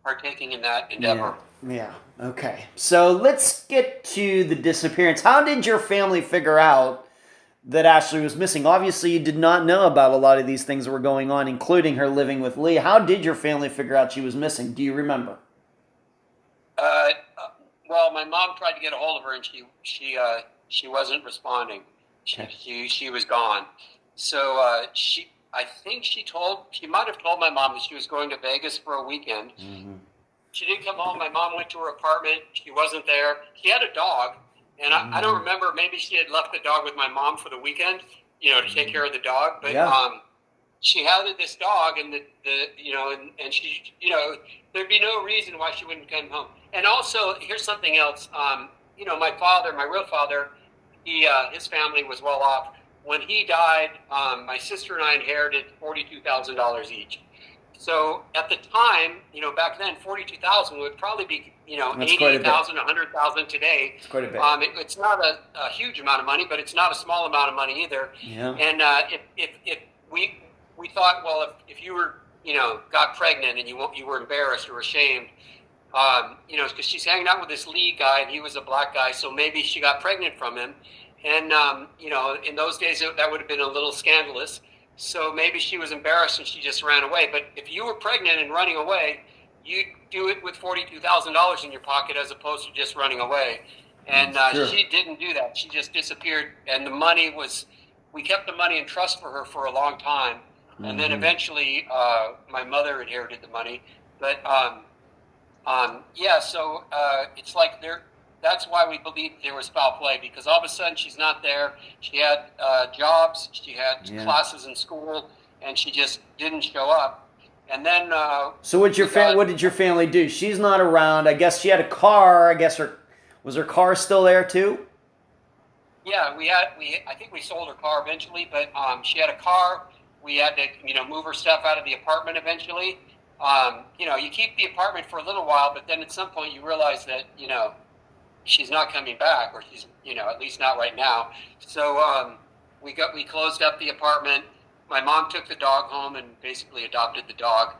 partaking in that endeavor. Yeah. Okay. So let's get to the disappearance. How did your family figure out that Ashley was missing? Obviously, you did not know about a lot of these things that were going on, including her living with Lee. How did your family figure out she was missing? Do you remember? Well, my mom tried to get a hold of her, and she wasn't responding. She was gone. So I think she might have told my mom that she was going to Vegas for a weekend. Mm-hmm. She didn't come home. My mom went to her apartment. She wasn't there. She had a dog, and I don't remember. Maybe she had left the dog with my mom for the weekend, to take care of the dog. But she had this dog, and and she, there'd be no reason why she wouldn't come home. And also, here's something else. My father, my real father, his family was well off. When he died, my sister and I inherited $42,000 each. So at the time, back then, $42,000 would probably be, $88,000, $100,000 today. It's quite a bit. It's not a huge amount of money, but it's not a small amount of money either. Yeah. And if we thought, well, if you were, got pregnant and you were embarrassed or ashamed, because she's hanging out with this Lee guy and he was a black guy, so maybe she got pregnant from him. And, in those days, that would have been a little scandalous. So maybe she was embarrassed and she just ran away. But if you were pregnant and running away, you'd do it with $42,000 in your pocket as opposed to just running away. And she didn't do that. She just disappeared. And the money we kept the money in trust for her for a long time. Mm-hmm. And then eventually my mother inherited the money. But, so it's like that's why we believe there was foul play, because all of a sudden she's not there. She had jobs, she had classes in school, and she just didn't show up. And then so what did your family do? She's not around. I guess she had a car. I guess was her car still there too? Yeah, I think we sold her car eventually, but she had a car. We had to move her stuff out of the apartment eventually. You keep the apartment for a little while, but then at some point you realize that she's not coming back, or she's, at least not right now. So we closed up the apartment. My mom took the dog home and basically adopted the dog.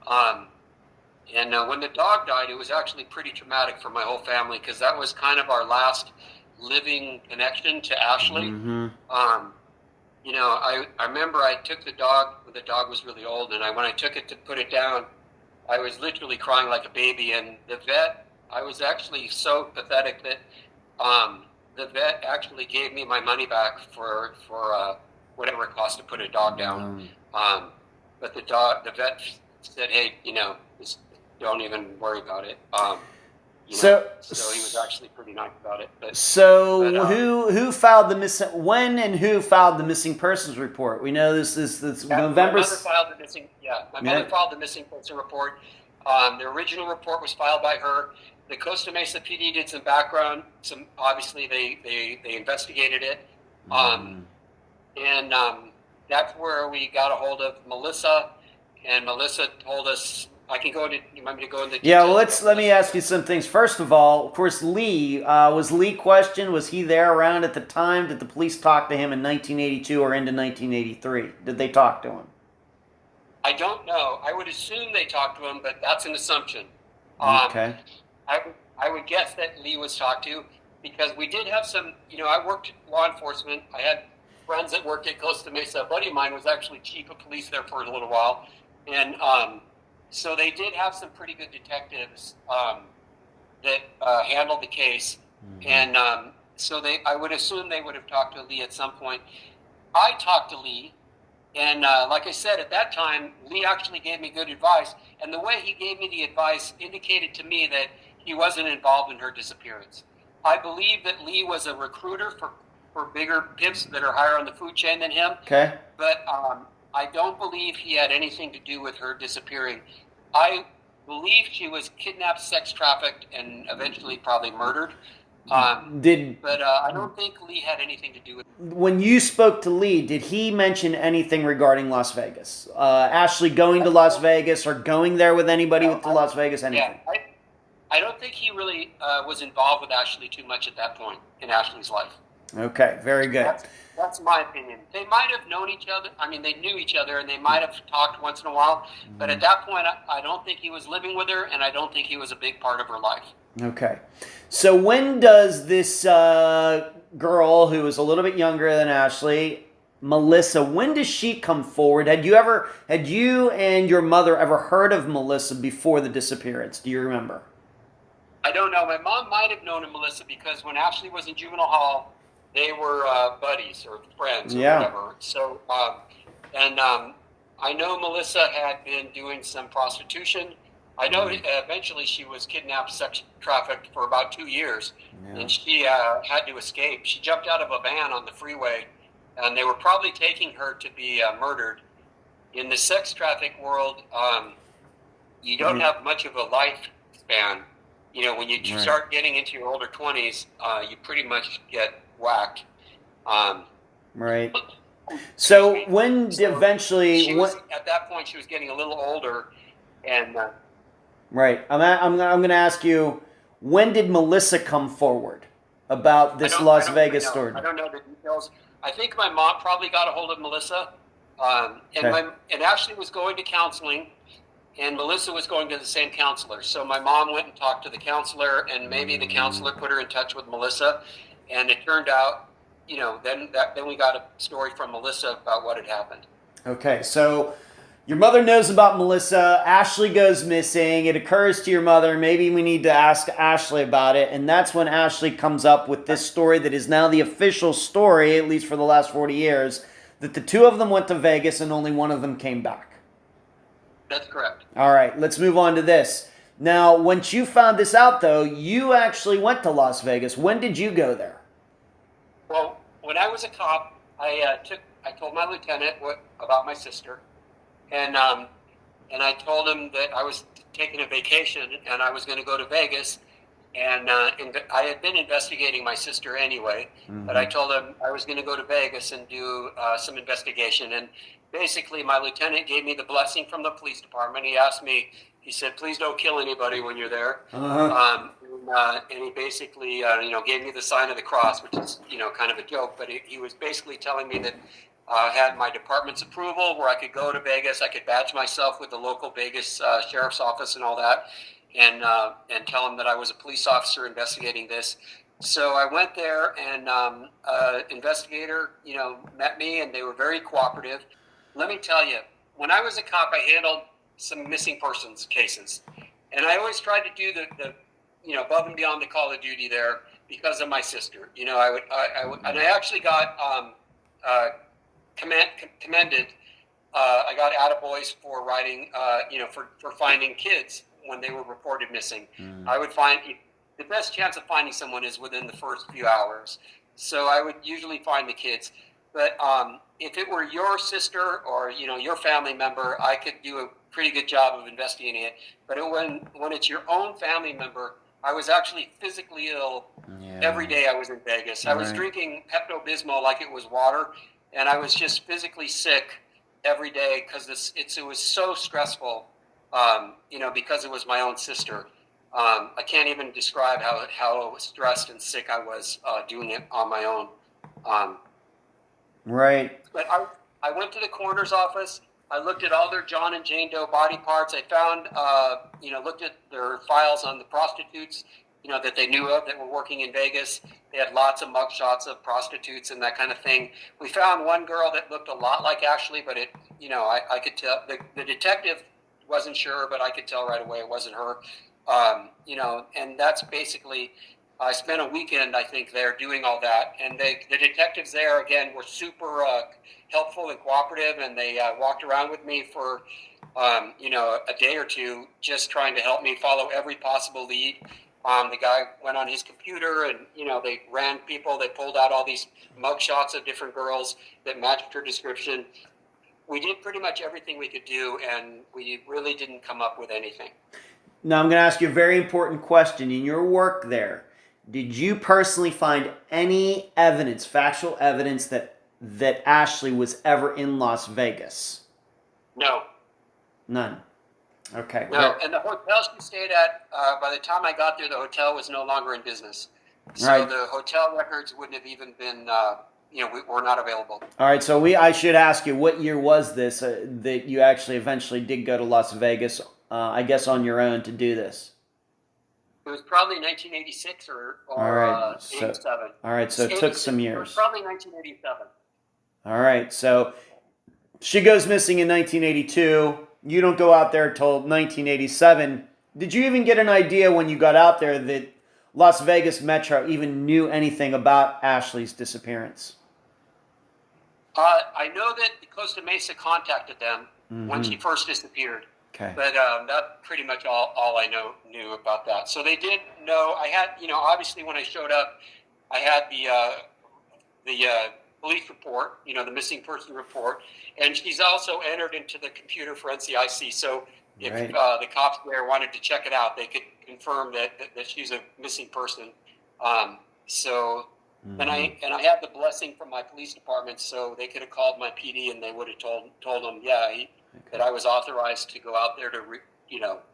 And when the dog died, it was actually pretty traumatic for my whole family, because that was kind of our last living connection to Ashley. Mm-hmm. I remember I took the dog when the dog was really old, and when I took it to put it down, I was literally crying like a baby. And the vet, I was actually so pathetic that the vet actually gave me my money back for whatever it cost to put a dog down. But the vet said, "Hey, just don't even worry about it." So he was actually pretty nice about it. Who filed the missing? When and who filed the missing persons report? We know this November. My mother filed the missing. Yeah, my mother filed the missing person report. The original report was filed by her. The Costa Mesa PD did some background. Obviously they investigated it, and that's where we got a hold of Melissa, and Melissa told us. I can go into. You want me to go into? Yeah, well, let me ask you some things. First of all, of course, Lee was Lee questioned. Was he there around at the time? Did the police talk to him in 1982 or into 1983? Did they talk to him? I don't know. I would assume they talked to him, but that's an assumption. Okay. I would guess that Lee was talked to, because we did have some, I worked law enforcement. I had friends that worked at Costa Mesa. A buddy of mine was actually chief of police there for a little while. And so they did have some pretty good detectives that handled the case. Mm-hmm. And I would assume they would have talked to Lee at some point. I talked to Lee. And like I said, at that time, Lee actually gave me good advice. And the way he gave me the advice indicated to me that he wasn't involved in her disappearance. I believe that Lee was a recruiter for bigger pimps that are higher on the food chain than him. Okay. But I don't believe he had anything to do with her disappearing. I believe she was kidnapped, sex trafficked, and eventually probably murdered. But I don't think Lee had anything to do with it. When you spoke to Lee, did he mention anything regarding Las Vegas? Ashley going to Las Vegas or going there with anybody to Las Vegas, anything? Yeah, I don't think he really was involved with Ashley too much at that point in Ashley's life. Okay, very good. That's my opinion. They might have known each other. I mean, they knew each other, and they might have talked once in a while. But at that point, I don't think he was living with her, and I don't think he was a big part of her life. Okay. So when does this girl, who is a little bit younger than Ashley, Melissa, when does she come forward? Had you and your mother ever heard of Melissa before the disappearance? Do you remember? I don't know. My mom might have known of Melissa because when Ashley was in juvenile hall, they were buddies or friends or whatever. So, I know Melissa had been doing some prostitution. I know eventually she was kidnapped, sex trafficked for about 2 years, and she had to escape. She jumped out of a van on the freeway, and they were probably taking her to be murdered. In the sex traffic world, you don't have much of a lifespan. You know, when you start getting into your older 20s, you pretty much get whacked. Right. So eventually, at that point, she was getting a little older, and right. I'm going to ask you, when did Melissa come forward about this Las Vegas story? I don't know the details. I think my mom probably got a hold of Melissa, and Ashley was going to counseling, and Melissa was going to the same counselor. So my mom went and talked to the counselor, and maybe the counselor put her in touch with Melissa, and it turned out, you know, then we got a story from Melissa about what had happened. Okay, so your mother knows about Melissa. Ashley goes missing. It occurs to your mother, maybe we need to ask Ashley about it. And that's when Ashley comes up with this story that is now the official story, at least for the last 40 years, that the two of them went to Vegas and only one of them came back. That's correct. All right, let's move on to this. Now, once you found this out, though, you actually went to Las Vegas. When did you go there? Well, when I was a cop, I told my lieutenant about my sister, and I told him that I was taking a vacation and I was going to go to Vegas, and I had been investigating my sister anyway, but I told him I was going to go to Vegas and do some investigation, and basically my lieutenant gave me the blessing from the police department. He asked me, he said, please don't kill anybody when you're there. And he basically, gave me the sign of the cross, which is, kind of a joke, but he was basically telling me that I had my department's approval where I could go to Vegas. I could badge myself with the local Vegas sheriff's office and all that, and tell him that I was a police officer investigating this. So I went there, and investigator, met me, and they were very cooperative. Let me tell you, when I was a cop, I handled some missing persons cases, and I always tried to do the above and beyond the call of duty there because of my sister. I actually got commended. I got attaboys for writing, for finding kids when they were reported missing. I would find the best chance of finding someone is within the first few hours. So I would usually find the kids. But if it were your sister or, your family member, I could do a pretty good job of investigating it. But when it's your own family member, I was actually physically ill every day I was in Vegas. I was drinking Pepto-Bismol like it was water, and I was just physically sick every day because it was so stressful, because it was my own sister. I can't even describe how stressed and sick I was doing it on my own. But I went to the coroner's office. I looked at all their John and Jane Doe body parts. I found, looked at their files on the prostitutes, that they knew of that were working in Vegas. They had lots of mugshots of prostitutes and that kind of thing. We found one girl that looked a lot like Ashley, but I could tell. The detective wasn't sure, but I could tell right away it wasn't her. And that's basically, I spent a weekend, I think, there doing all that. And the detectives there, again, were super helpful and cooperative, and they walked around with me for, a day or two, just trying to help me follow every possible lead. The guy went on his computer and, they ran people. They pulled out all these mugshots of different girls that matched her description. We did pretty much everything we could do, and we really didn't come up with anything. Now I'm going to ask you a very important question. In your work there, did you personally find any evidence, factual evidence, that Ashley was ever in Las Vegas? No. None. Okay. No, and the hotel she stayed at, by the time I got there, the hotel was no longer in business. So Right. the hotel records wouldn't have even been, were not available. All right, so I should ask you, what year was this that you actually eventually did go to Las Vegas, I guess on your own to do this? It was probably 1986 or All right, 87. All right, so it took some years. It was probably 1987. All right, so she goes missing in 1982. You don't go out there until 1987. Did you even get an idea when you got out there that Las Vegas Metro even knew anything about Ashley's disappearance? I know that Costa Mesa contacted them when she first disappeared. Okay. But that's pretty much all I knew about that. So they did know. I had, obviously when I showed up, I had the police report, the missing person report, and she's also entered into the computer for NCIC. So if Right. The cops there wanted to check it out, they could confirm that she's a missing person. And I had the blessing from my police department, so they could have called my PD and they would have told them, that I was authorized to go out there to,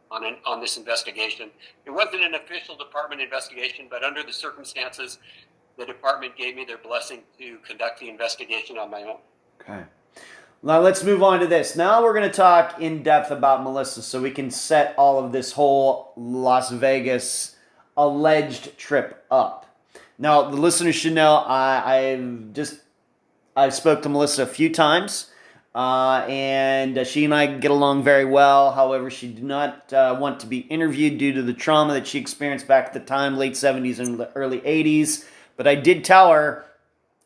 on this investigation. It wasn't an official department investigation, but under the circumstances, the department gave me their blessing to conduct the investigation on my own. Okay. Now let's move on to this. Now we're going to talk in depth about Melissa so we can set all of this whole Las Vegas alleged trip up. Now, the listeners should know I've spoke to Melissa a few times, and she and I get along very well. However, she did not want to be interviewed due to the trauma that she experienced back at the time, late 70s and the early 80s. But I did tell her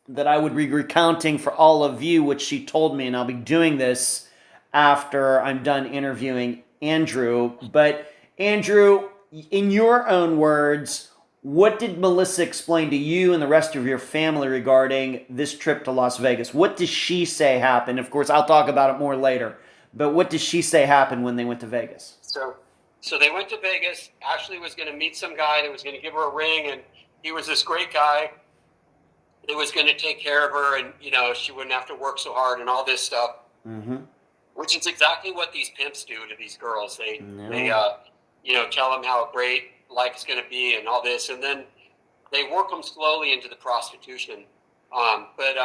that I would be recounting for all of you what she told me, and I'll be doing this after I'm done interviewing Andrew. But Andrew, in your own words, what did Melissa explain to you and the rest of your family regarding this trip to Las Vegas? What does she say happened? Of course, I'll talk about it more later. But what does she say happened when they went to Vegas? So they went to Vegas. Ashley was going to meet some guy that was going to give her a ring, and he was this great guy that was going to take care of her, and she wouldn't have to work so hard and all this stuff. Mm-hmm. Which is exactly what these pimps do to these girls. They tell them how great life is going to be and all this, and then they work them slowly into the prostitution. But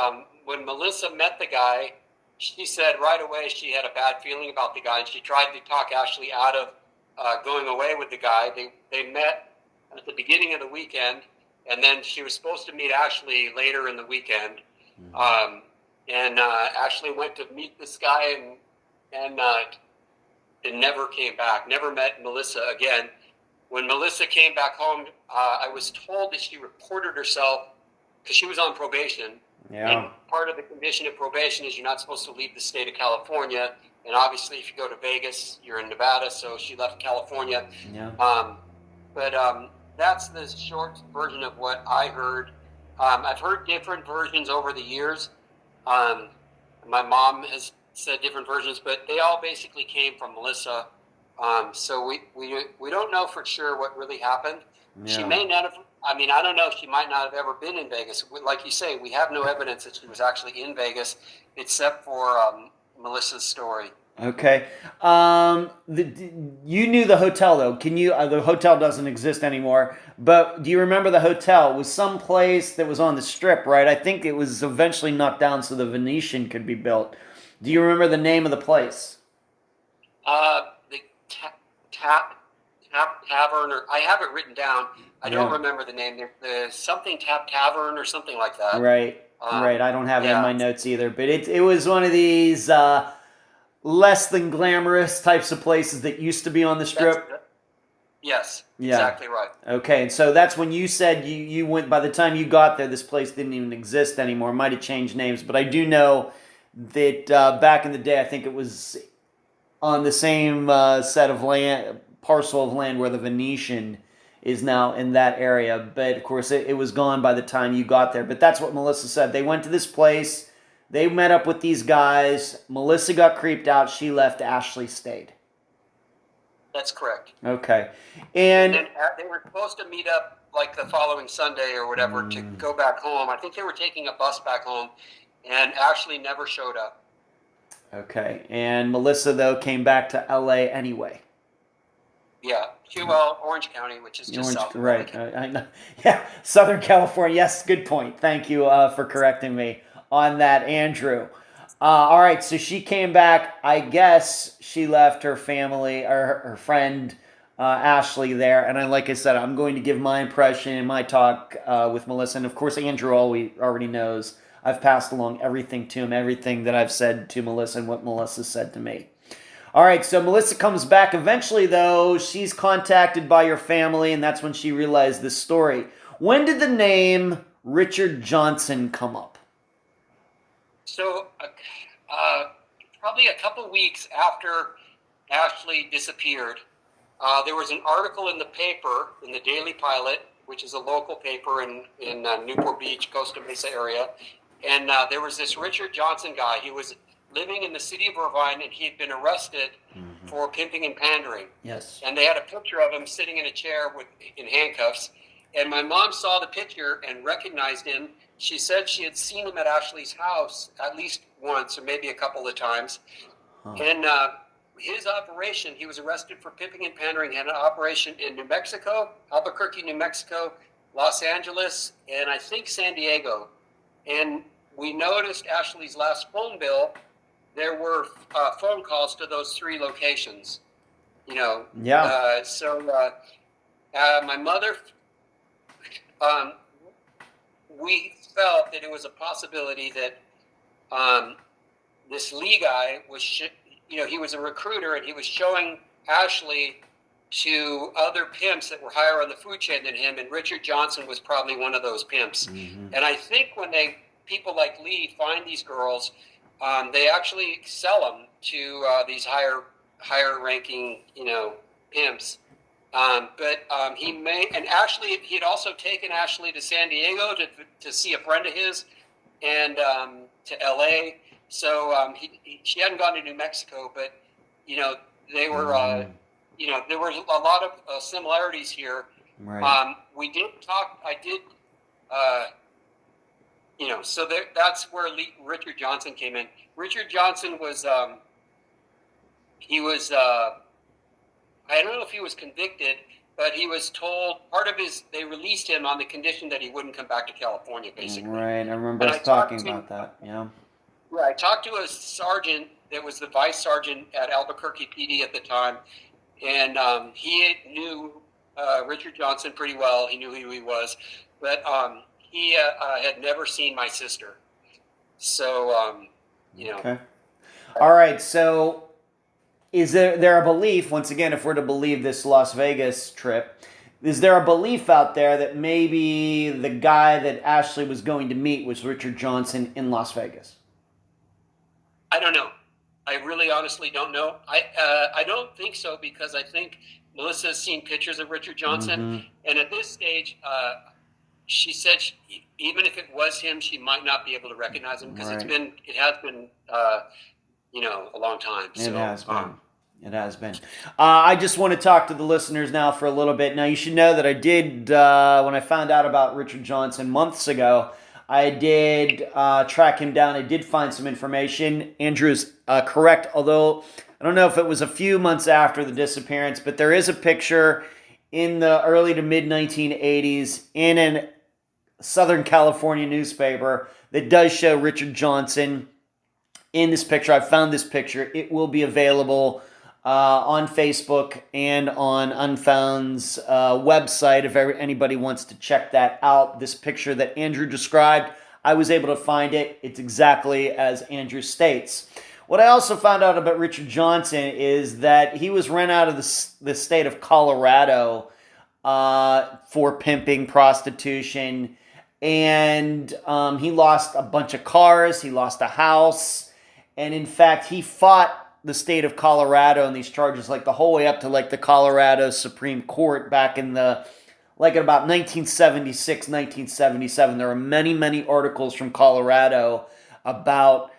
when Melissa met the guy, she said right away she had a bad feeling about the guy, and she tried to talk Ashley out of going away with the guy. They met at the beginning of the weekend, and then she was supposed to meet Ashley later in the weekend. And Ashley went to meet this guy and never came back, never met Melissa again. When Melissa came back home, I was told that she reported herself because she was on probation. Yeah. And part of the condition of probation is you're not supposed to leave the state of California. And obviously, if you go to Vegas, you're in Nevada, so she left California. Yeah. But that's the short version of what I heard. I've heard different versions over the years. My mom has said different versions, but they all basically came from Melissa. So we don't know for sure what really happened. Yeah. She may not have. I mean, I don't know. She might not have ever been in Vegas. Like you say, we have no evidence that she was actually in Vegas, except for Melissa's story. Okay. You knew the hotel, though. Can you? The hotel doesn't exist anymore. But do you remember the hotel? It was some place that was on the Strip, right? I think it was eventually knocked down so the Venetian could be built. Do you remember the name of the place? The Tavern, or I have it written down. I don't remember the name. The something Tavern or something like that. Right. Right. I don't have it in my notes either. But it was one of these less than glamorous types of places that used to be on the Strip. Yes. Yeah. Exactly right. Okay. And so that's when you said you went. By the time you got there, this place didn't even exist anymore. It might have changed names, but I do know that back in the day, I think it was on the same set of land, parcel of land where the Venetian is now in that area. But of course, it was gone by the time you got there. But that's what Melissa said. They went to this place. They met up with these guys. Melissa got creeped out. She left. Ashley stayed. That's correct. Okay. And And then they were supposed to meet up like the following Sunday or whatever to go back home. I think they were taking a bus back home, and Ashley never showed up. okay. And Melissa, though, came back to LA anyway. Yeah, Orange County, which is just south of Right. LA. I know. Yeah, Southern California. Yes, good point. Thank you for correcting me on that, Andrew. All right, so she came back. I guess she left her family or her friend Ashley there. And like I said, I'm going to give my impression in my talk with Melissa. And of course, Andrew already knows. I've passed along everything to him, everything that I've said to Melissa and what Melissa said to me. All right, so Melissa comes back. Eventually, though, she's contacted by your family, and that's when she realized this story. When did the name Richard Johnson come up? So, probably a couple weeks after Ashley disappeared, there was an article in the paper, in the Daily Pilot, which is a local paper in Newport Beach, Costa Mesa area. And there was this Richard Johnson guy. He was living in the city of Irvine, and he had been arrested for pimping and pandering. Yes. And they had a picture of him sitting in a chair in handcuffs. And my mom saw the picture and recognized him. She said she had seen him at Ashley's house at least once or maybe a couple of times. Huh. And his operation, he was arrested for pimping and pandering, had an operation in New Mexico, Albuquerque, New Mexico, Los Angeles, and I think San Diego. And we noticed Ashley's last phone bill, there were phone calls to those three locations. Yeah. My mother, we felt that it was a possibility that this Lee guy was, he was a recruiter, and he was showing Ashley to other pimps that were higher on the food chain than him, and Richard Johnson was probably one of those pimps. Mm-hmm. And I think when people like Lee find these girls, they actually sell them to these higher ranking, pimps. He had also taken Ashley to San Diego to see a friend of his, and to LA. So she hadn't gone to New Mexico, but they were, there were a lot of similarities here. Right. We did talk. I did. So that's where Richard Johnson came in. Richard Johnson was, I don't know if he was convicted, but he was told they released him on the condition that he wouldn't come back to California, basically. Right, I remember us talking about that, yeah. Yeah, I talked to a sergeant that was the vice sergeant at Albuquerque PD at the time, and he knew Richard Johnson pretty well. He knew who he was, but he had never seen my sister. So, Okay. All right, so is there a belief, once again, if we're to believe this Las Vegas trip, is there a belief out there that maybe the guy that Ashley was going to meet was Richard Johnson in Las Vegas? I don't know. I really honestly don't know. I don't think so, because I think Melissa has seen pictures of Richard Johnson, and at this stage, she said even if it was him, she might not be able to recognize him, because it has been a long time. It has been. It has been. I just want to talk to the listeners now for a little bit. Now, you should know that I did, when I found out about Richard Johnson months ago, I did track him down. I did find some information. Andrew's correct, although I don't know if it was a few months after the disappearance, but there is a picture in the early to mid-1980s in a Southern California newspaper that does show Richard Johnson in this picture. I found this picture. It will be available on Facebook and on Unfound's website if anybody wants to check that out. This picture that Andrew described, I was able to find it. It's exactly as Andrew states. What I also found out about Richard Johnson is that he was rent out of the state of Colorado for pimping, prostitution, and he lost a bunch of cars. He lost a house. And in fact, he fought the state of Colorado in these charges, like the whole way up to like the Colorado Supreme Court back in about 1976, 1977. There are many, many articles from Colorado about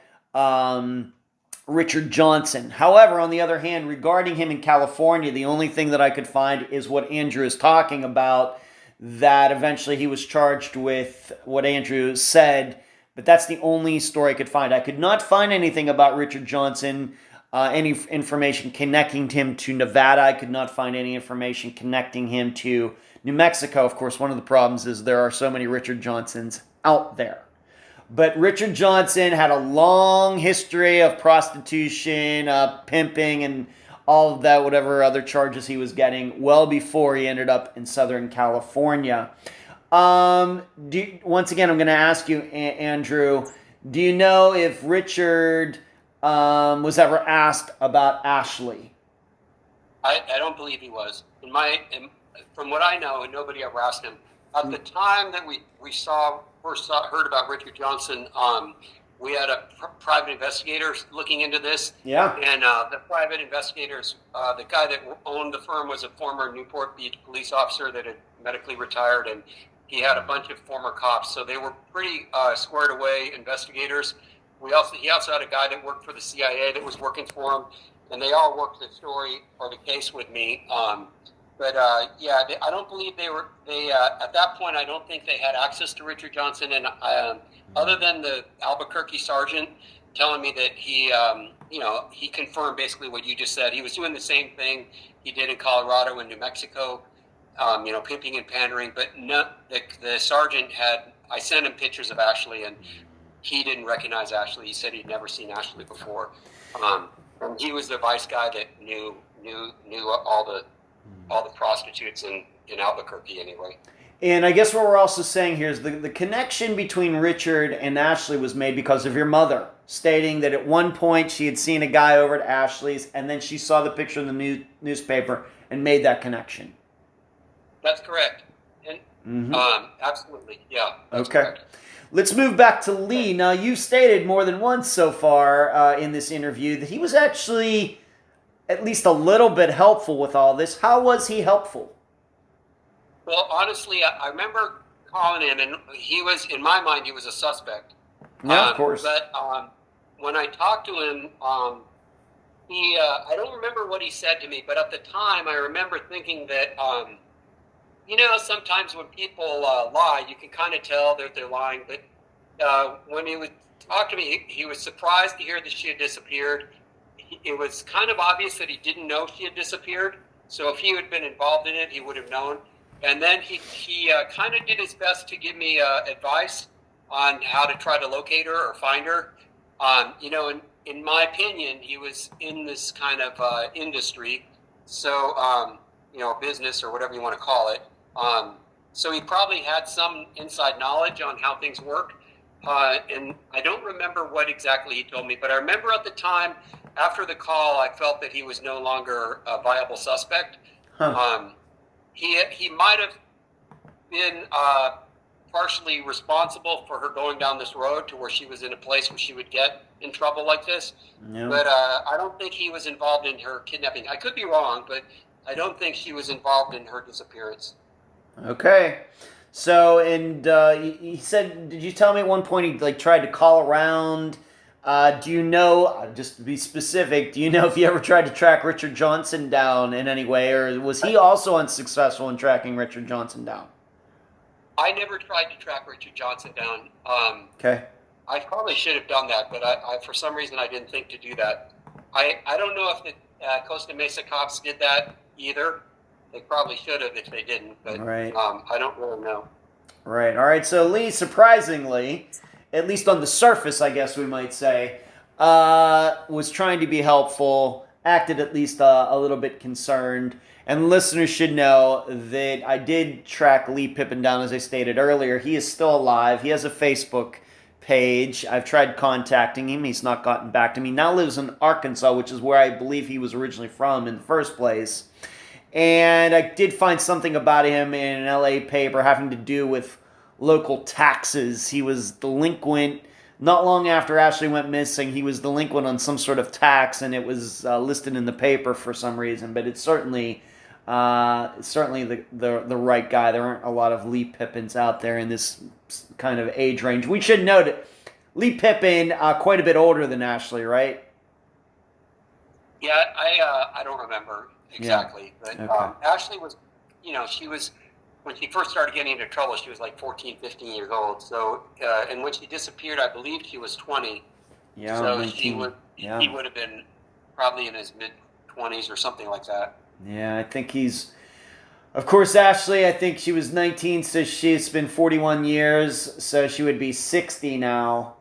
Richard Johnson. However, on the other hand, regarding him in California, the only thing that I could find is what Andrew is talking about, that eventually he was charged with what Andrew said, but that's the only story I could find. I could not find anything about Richard Johnson, any information connecting him to Nevada. I could not find any information connecting him to New Mexico. Of course, one of the problems is there are so many Richard Johnsons out there. But Richard Johnson had a long history of prostitution, pimping, and all of that, whatever other charges he was getting, well before he ended up in Southern California. Once again, I'm going to ask you, Andrew, do you know if Richard was ever asked about Ashley? I don't believe he was. From what I know, nobody ever asked him. At the time that we heard about Richard Johnson, we had a private investigator looking into this. Yeah. And the private investigators, the guy that owned the firm was a former Newport Beach police officer that had medically retired, and he had a bunch of former cops. So they were pretty squared away investigators. He also had a guy that worked for the CIA that was working for him, and they all worked the story or the case with me. But I don't believe they at that point. I don't think they had access to Richard Johnson, and other than the Albuquerque sergeant telling me that he confirmed basically what you just said. He was doing the same thing he did in Colorado and New Mexico, pimping and pandering. But the sergeant I sent him pictures of Ashley, and he didn't recognize Ashley. He said he'd never seen Ashley before. And he was the vice guy that knew all the prostitutes in Albuquerque anyway. And I guess what we're also saying here is the connection between Richard and Ashley was made because of your mother, stating that at one point she had seen a guy over at Ashley's, and then she saw the picture in the newspaper and made that connection. That's correct. And absolutely, yeah. Okay. Correct. Let's move back to Lee. Now, you've stated more than once so far in this interview that he was actually at least a little bit helpful with all this. How was he helpful? Well, honestly, I remember calling him, and he was, in my mind, he was a suspect. Yeah, of course. But when I talked to him, I don't remember what he said to me, but at the time, I remember thinking that, sometimes when people lie, you can kind of tell that they're lying. But when he would talk to me, he was surprised to hear that she had disappeared. It was kind of obvious that he didn't know she had disappeared. So if he had been involved in it, he would have known. And then he kind of did his best to give me advice on how to try to locate her or find her. In my opinion, he was in this kind of industry, so business or whatever you want to call it. So he probably had some inside knowledge on how things work. And I don't remember what exactly he told me, but I remember at the time after the call, I felt that he was no longer a viable suspect. Huh. He might have been partially responsible for her going down this road to where she was in a place where she would get in trouble like this. Yeah. But I don't think he was involved in her kidnapping. I could be wrong, but I don't think she was involved in her disappearance. Okay. So, and he said, did you tell me at one point he tried to call around? Do you know, just to be specific, do you know if he ever tried to track Richard Johnson down in any way, or was he also unsuccessful in tracking Richard Johnson down? I never tried to track Richard Johnson down. Okay. I probably should have done that, but I for some reason I didn't think to do that. I don't know if the Costa Mesa cops did that either. They probably should have if they didn't, but right. I don't really know. Right. All right. So Lee, surprisingly, at least on the surface, I guess we might say, was trying to be helpful, acted at least a little bit concerned. And listeners should know that I did track Lee Pippin down, as I stated earlier. He is still alive. He has a Facebook page. I've tried contacting him. He's not gotten back to me. Now lives in Arkansas, which is where I believe he was originally from in the first place. And I did find something about him in an LA paper having to do with local taxes. He was delinquent. Not long after Ashley went missing, he was delinquent on some sort of tax, and it was listed in the paper for some reason. But it's certainly the right guy. There aren't a lot of Lee Pippins out there in this kind of age range. We should note it. Lee Pippin, quite a bit older than Ashley, right? Yeah, I don't remember exactly, but Okay. Ashley was, she was, when she first started getting into trouble, she was like 14, 15 years old. So, and when she disappeared, I believe she was 20. Yeah, So 19. he Yeah. would have been probably in his mid 20s or something like that. Yeah, I think he's. Of course, Ashley, I think she was 19, so she's been 41 years, so she would be 60 now.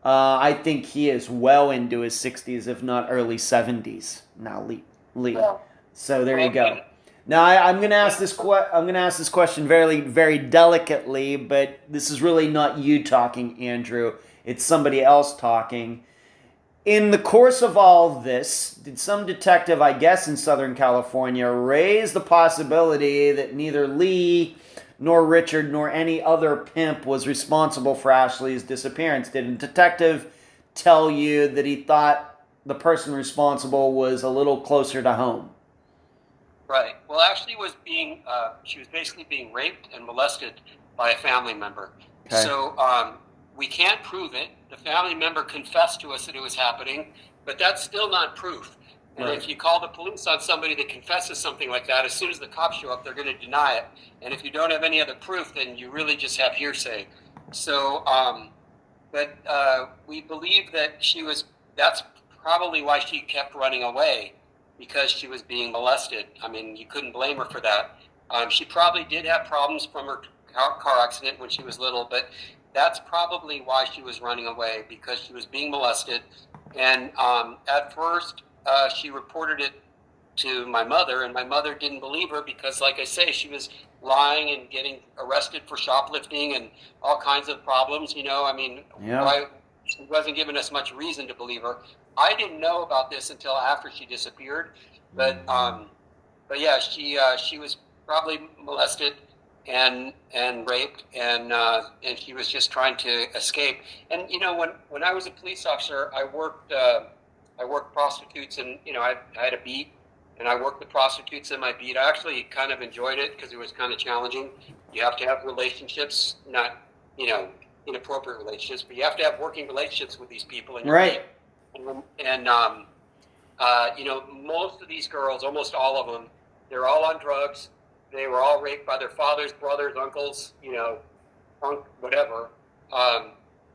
I think he is well into his 60s, if not early 70s now, Lee. Yeah. So there you Well, go. Now I'm going to ask this. I'm going to ask this question very, very delicately, but this is really not you talking, Andrew. It's somebody else talking. In the course of all this, did some detective, I guess in Southern California, raise the possibility that neither Lee nor Richard nor any other pimp was responsible for Ashley's disappearance? Did a detective tell you that he thought the person responsible was a little closer to home? right. Well, Ashley was she was basically being raped and molested by a family member. Okay. So we can't prove it. The family member confessed to us that it was happening, but that's still not proof. And Right. if you call the police on somebody that confesses something like that, as soon as the cops show up, they're going to deny it. And if you don't have any other proof, then you really just have hearsay. So, but we believe that that's probably why she kept running away, because she was being molested. I mean, you couldn't blame her for that. She probably did have problems from her car accident when she was little, but that's probably why she was running away, because she was being molested. And at first, she reported it to my mother, and my mother didn't believe her because, like I say, she was lying and getting arrested for shoplifting and all kinds of problems. I mean, Yeah. she wasn't giving us much reason to believe her. I didn't know about this until after she disappeared, but yeah, she was probably molested and raped, and she was just trying to escape. And when I was a police officer, I worked prostitutes, and I had a beat, and I worked with prostitutes in my beat. I actually kind of enjoyed it because it was kind of challenging. You have to have relationships, not inappropriate relationships, but you have to have working relationships with these people in your Right. beat. And most of these girls, almost all of them, they're all on drugs. They were all raped by their fathers, brothers, uncles, whatever.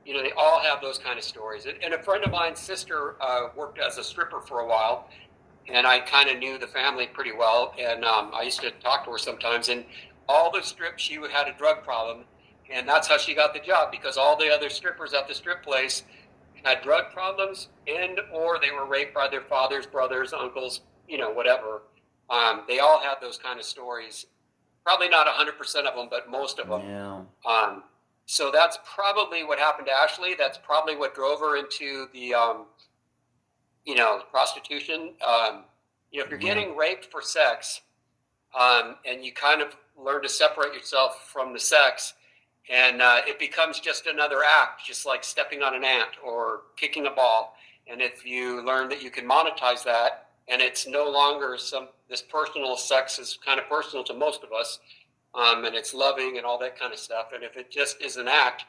They all have those kind of stories. And a friend of mine's sister worked as a stripper for a while, and I kind of knew the family pretty well. And I used to talk to her sometimes. And all the strips, she had a drug problem, and that's how she got the job, because all the other strippers at the strip place had drug problems, or they were raped by their fathers, brothers, uncles, whatever. They all had those kind of stories. Probably not 100% of them, but most of them. Yeah. So that's probably what happened to Ashley. That's probably what drove her into the, prostitution. If you're getting raped for sex, and you kind of learn to separate yourself from the sex, and it becomes just another act, just like stepping on an ant or kicking a ball. And if you learn that you can monetize that, and it's no longer this personal sex is kind of personal to most of us, and it's loving and all that kind of stuff. And if it just is an act,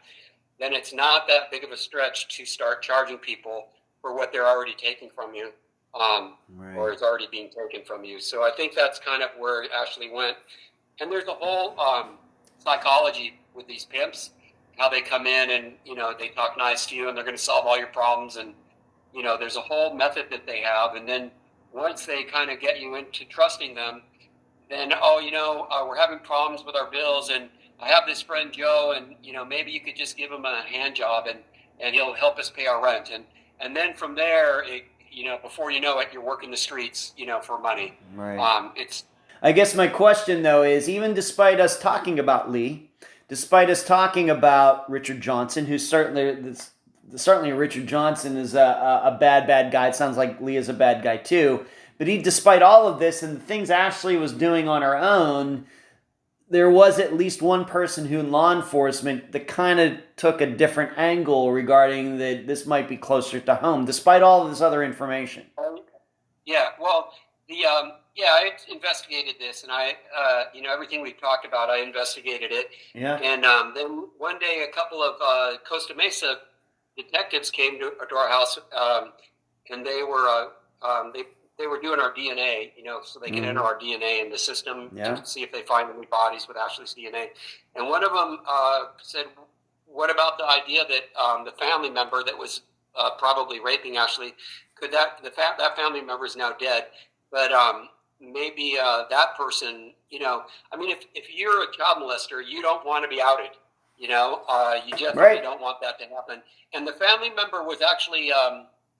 then it's not that big of a stretch to start charging people for what they're already taking from you, Right. or is already being taken from you. So I think that's kind of where Ashley went. And there's a whole psychology with these pimps, how they come in and they talk nice to you and they're going to solve all your problems, and there's a whole method that they have. And then once they kind of get you into trusting them, then we're having problems with our bills, and I have this friend Joe, and maybe you could just give him a hand job, and he'll help us pay our rent. And then from there, before you know it, you're working the streets for money. Right. It's I guess my question, though, is even despite us talking about Lee, despite us talking about Richard Johnson, who's certainly Richard Johnson is a bad guy. It sounds like Lee is a bad guy, too. But despite all of this and the things Ashley was doing on her own, there was at least one person who in law enforcement that kind of took a different angle regarding that this might be closer to home, despite all of this other information. Yeah, well, I investigated this, and I, everything we've talked about, I investigated it. Yeah. And then one day, a couple of Costa Mesa detectives came to our house, and they were they were doing our DNA, so they can enter our DNA in the system to see if they find any bodies with Ashley's DNA. And one of them said, "What about the idea that the family member that was probably raping Ashley, could that family member is now dead, but maybe that person, if you're a child molester, you don't want to be outed, you definitely don't want that to happen." And the family member was actually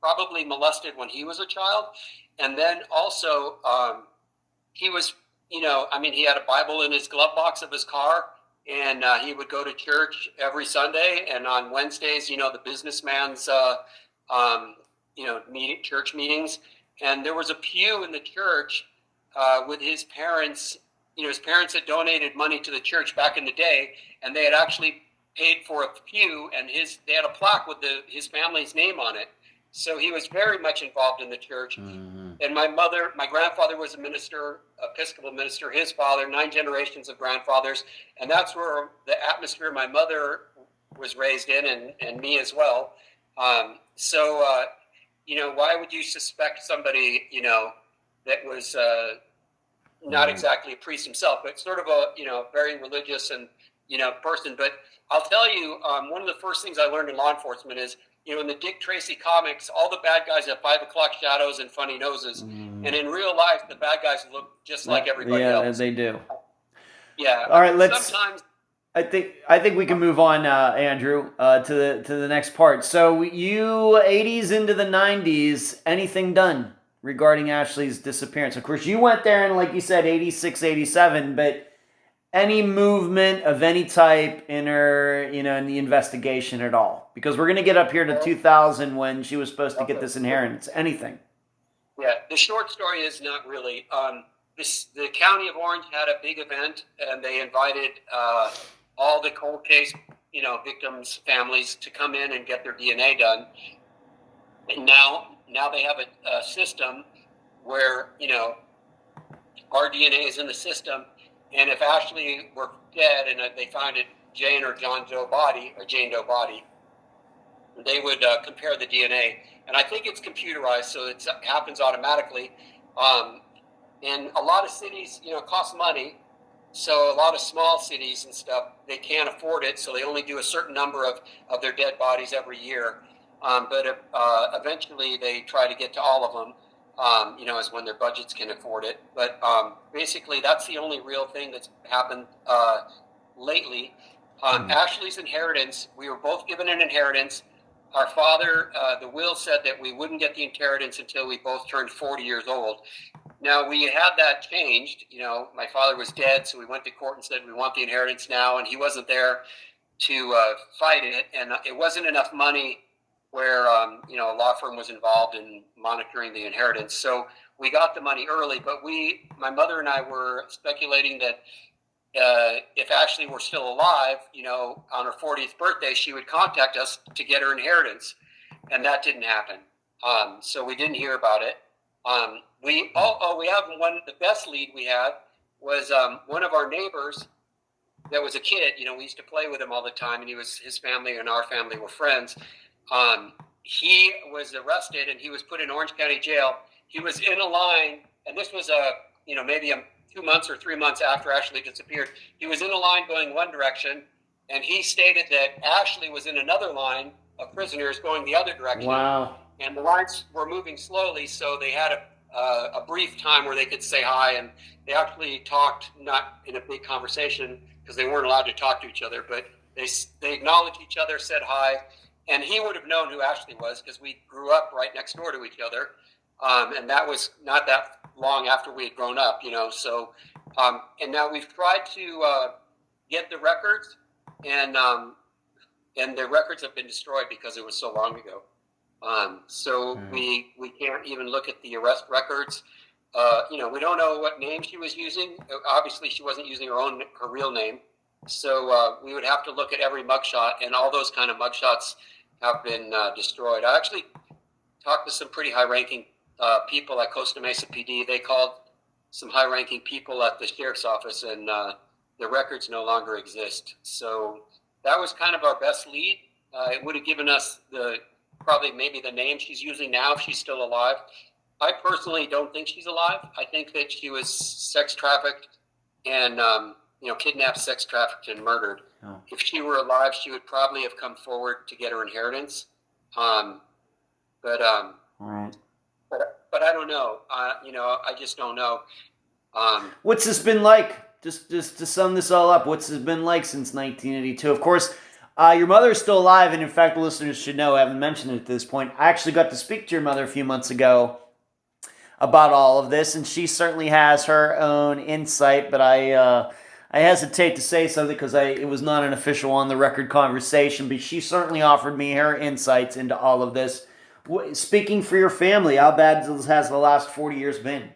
probably molested when he was a child, and then also he was, he had a Bible in his glove box of his car. And he would go to church every Sunday, and on Wednesdays, the businessman's, church meetings. And there was a pew in the church with his parents. His parents had donated money to the church back in the day, and they had actually paid for a pew, and they had a plaque with his family's name on it. So he was very much involved in the church. Mm-hmm. And my grandfather was a minister, Episcopal minister, his father, 9 generations of grandfathers. And that's where the atmosphere my mother was raised in, and me as well. Why would you suspect somebody, that was not exactly a priest himself, but sort of a, very religious and, person. But I'll tell you, one of the first things I learned in law enforcement is, in the Dick Tracy comics, all the bad guys have 5 o'clock shadows and funny noses. And in real life, the bad guys look just like everybody else. Yeah, they do. Yeah. All right, sometimes I think we can move on, Andrew, to the next part. So you 80s into the 90s, anything done regarding Ashley's disappearance? Of course, you went there in, like you said, 86, 87, but any movement of any type in her, in the investigation at all? Because we're going to get up here to 2000 when she was supposed to get this inheritance. Anything? Yeah, the short story is not really. The county of Orange had a big event, and they invited all the cold case, victims' families to come in and get their DNA done. And now they have a system where, our DNA is in the system. And if Ashley were dead and they found a Jane or Jane Doe body, they would compare the DNA. And I think it's computerized, so it happens automatically. And a lot of cities, cost money. So a lot of small cities and stuff, they can't afford it. So they only do a certain number of their dead bodies every year. But eventually they try to get to all of them. Is when their budgets can afford it. But basically, that's the only real thing that's happened lately. Ashley's inheritance, we were both given an inheritance. Our father, the will said that we wouldn't get the inheritance until we both turned 40 years old. Now, we had that changed. My father was dead, so we went to court and said we want the inheritance now, and he wasn't there to fight it, and it wasn't enough money where, a law firm was involved in monitoring the inheritance. So we got the money early, but my mother and I were speculating that if Ashley were still alive, on her 40th birthday, she would contact us to get her inheritance. And that didn't happen. So we didn't hear about it. We have the best lead we had was one of our neighbors that was a kid. We used to play with him all the time, and his family and our family were friends. He was arrested and he was put in Orange County Jail. He was in a line, and this was maybe 2 months or 3 months after Ashley disappeared. He was in a line going one direction, and he stated that Ashley was in another line of prisoners going the other direction. Wow. And the lines were moving slowly, so they had a brief time where they could say hi, and they actually talked, not in a big conversation because they weren't allowed to talk to each other, but they acknowledged each other, said hi. And he would have known who Ashley was because we grew up right next door to each other. And that was not that long after we had grown up, So, and now we've tried to get the records, and the records have been destroyed because it was so long ago. We can't even look at the arrest records. We don't know what name she was using. Obviously, she wasn't using her real name. So we would have to look at every mugshot, and all those kind of mugshots have been destroyed. I actually talked to some pretty high-ranking people at Costa Mesa PD. They called some high-ranking people at the sheriff's office, and the records no longer exist. So that was kind of our best lead. It would have given us maybe the name she's using now if she's still alive. I personally don't think she's alive. I think that she was sex trafficked and, kidnapped, sex trafficked, and murdered. Oh. If she were alive, she would probably have come forward to get her inheritance. All right. But I don't know. I just don't know. What's this been like? Just to sum this all up, what's this been like since 1982? Of course, your mother is still alive, and in fact, the listeners should know, I haven't mentioned it at this point, I actually got to speak to your mother a few months ago about all of this, and she certainly has her own insight, but I hesitate to say something because it was not an official on-the-record conversation, but she certainly offered me her insights into all of this. Speaking for your family, how bad has the last 40 years been?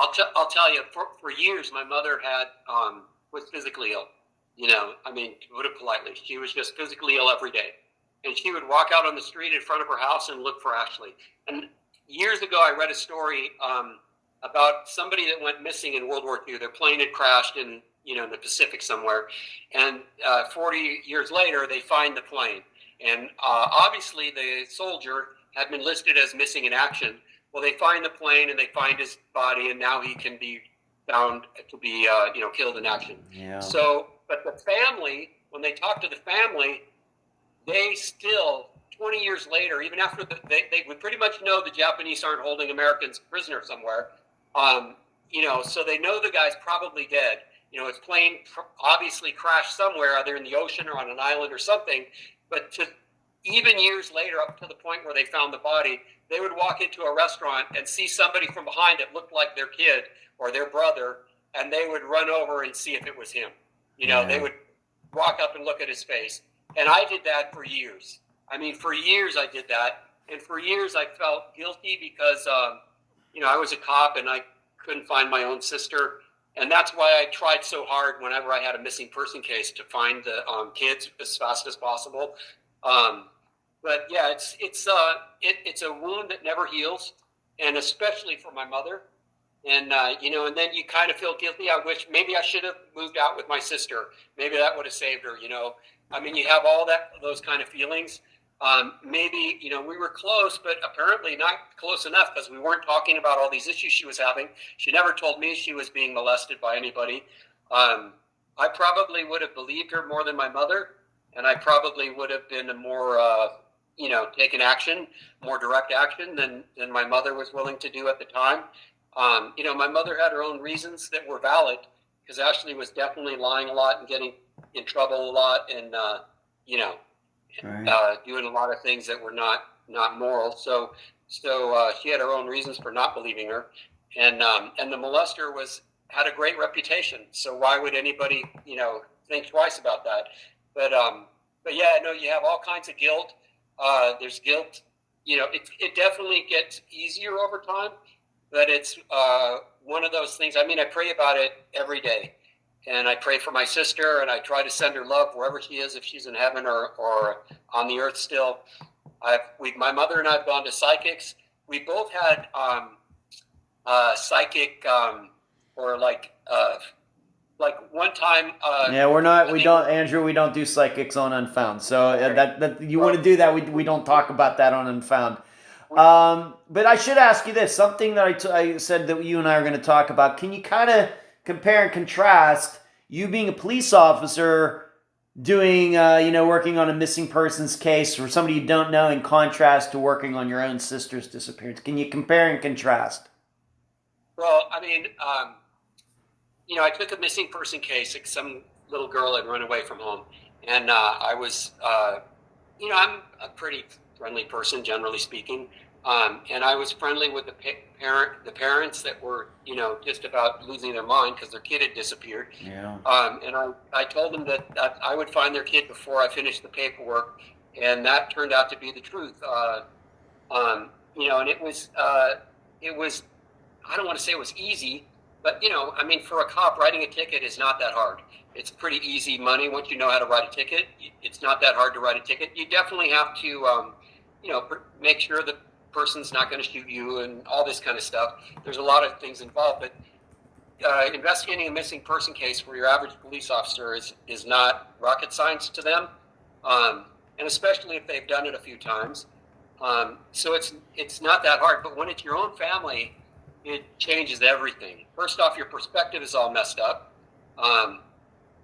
I'll tell you, for years, my mother was physically ill. To put it politely, she was just physically ill every day. And she would walk out on the street in front of her house and look for Ashley. And years ago, I read a story about somebody that went missing in World War II. Their plane had crashed in the Pacific somewhere. And 40 years later, they find the plane. And obviously, the soldier had been listed as missing in action. Well, they find the plane and they find his body, and now he can be found to be, killed in action. Yeah. So, but the family, when they talk to the family, they still, 20 years later, even after they would pretty much know the Japanese aren't holding Americans prisoner somewhere, so they know the guy's probably dead. His plane obviously crashed somewhere, either in the ocean or on an island or something. But even years later, up to the point where they found the body, they would walk into a restaurant and see somebody from behind that looked like their kid or their brother, and they would run over and see if it was him. They would walk up and look at his face. And I did that for years. For years I did that. And for years I felt guilty because, I was a cop and I couldn't find my own sister. And that's why I tried so hard whenever I had a missing person case to find the kids as fast as possible. But yeah, it's a wound that never heals, and especially for my mother. And and then you kind of feel guilty. I wish maybe I should have moved out with my sister. Maybe that would have saved her. You have all those kind of feelings. Maybe we were close, but apparently not close enough because we weren't talking about all these issues she was having. She never told me she was being molested by anybody. I probably would have believed her more than my mother, and I probably would have been a more taken action, more direct action than my mother was willing to do at the time. My mother had her own reasons that were valid because Ashley was definitely lying a lot and getting in trouble a lot and, doing a lot of things that were not moral. So she had her own reasons for not believing her. And the molester had a great reputation. So why would anybody, think twice about that? But yeah, no, you have all kinds of guilt. There's guilt, it definitely gets easier over time, but it's one of those things. I pray about it every day, and I pray for my sister, and I try to send her love wherever she is, if she's in heaven or on the earth still. My mother and I have gone to psychics. We both had psychic or like one time. Andrew, we don't do psychics on Unfound. So that you want to do that, we don't talk about that on Unfound. But I should ask you this, something that I said that you and I are going to talk about. Can you kind of compare and contrast you being a police officer doing, working on a missing persons case for somebody you don't know in contrast to working on your own sister's disappearance? Can you compare and contrast? Well, I took a missing person case. Like some little girl had run away from home, and I was, I'm a pretty friendly person, generally speaking, and I was friendly with the parents that were, just about losing their mind because their kid had disappeared. Yeah. And I told them that I would find their kid before I finished the paperwork, and that turned out to be the truth. And it was, I don't want to say it was easy. But, for a cop, writing a ticket is not that hard. It's pretty easy money once you know how to write a ticket. It's not that hard to write a ticket. You definitely have to, make sure the person's not going to shoot you and all this kind of stuff. There's a lot of things involved. But investigating a missing person case for your average police officer is not rocket science to them, and especially if they've done it a few times. So it's not that hard. But when it's your own family, it changes everything. First off, your perspective is all messed up.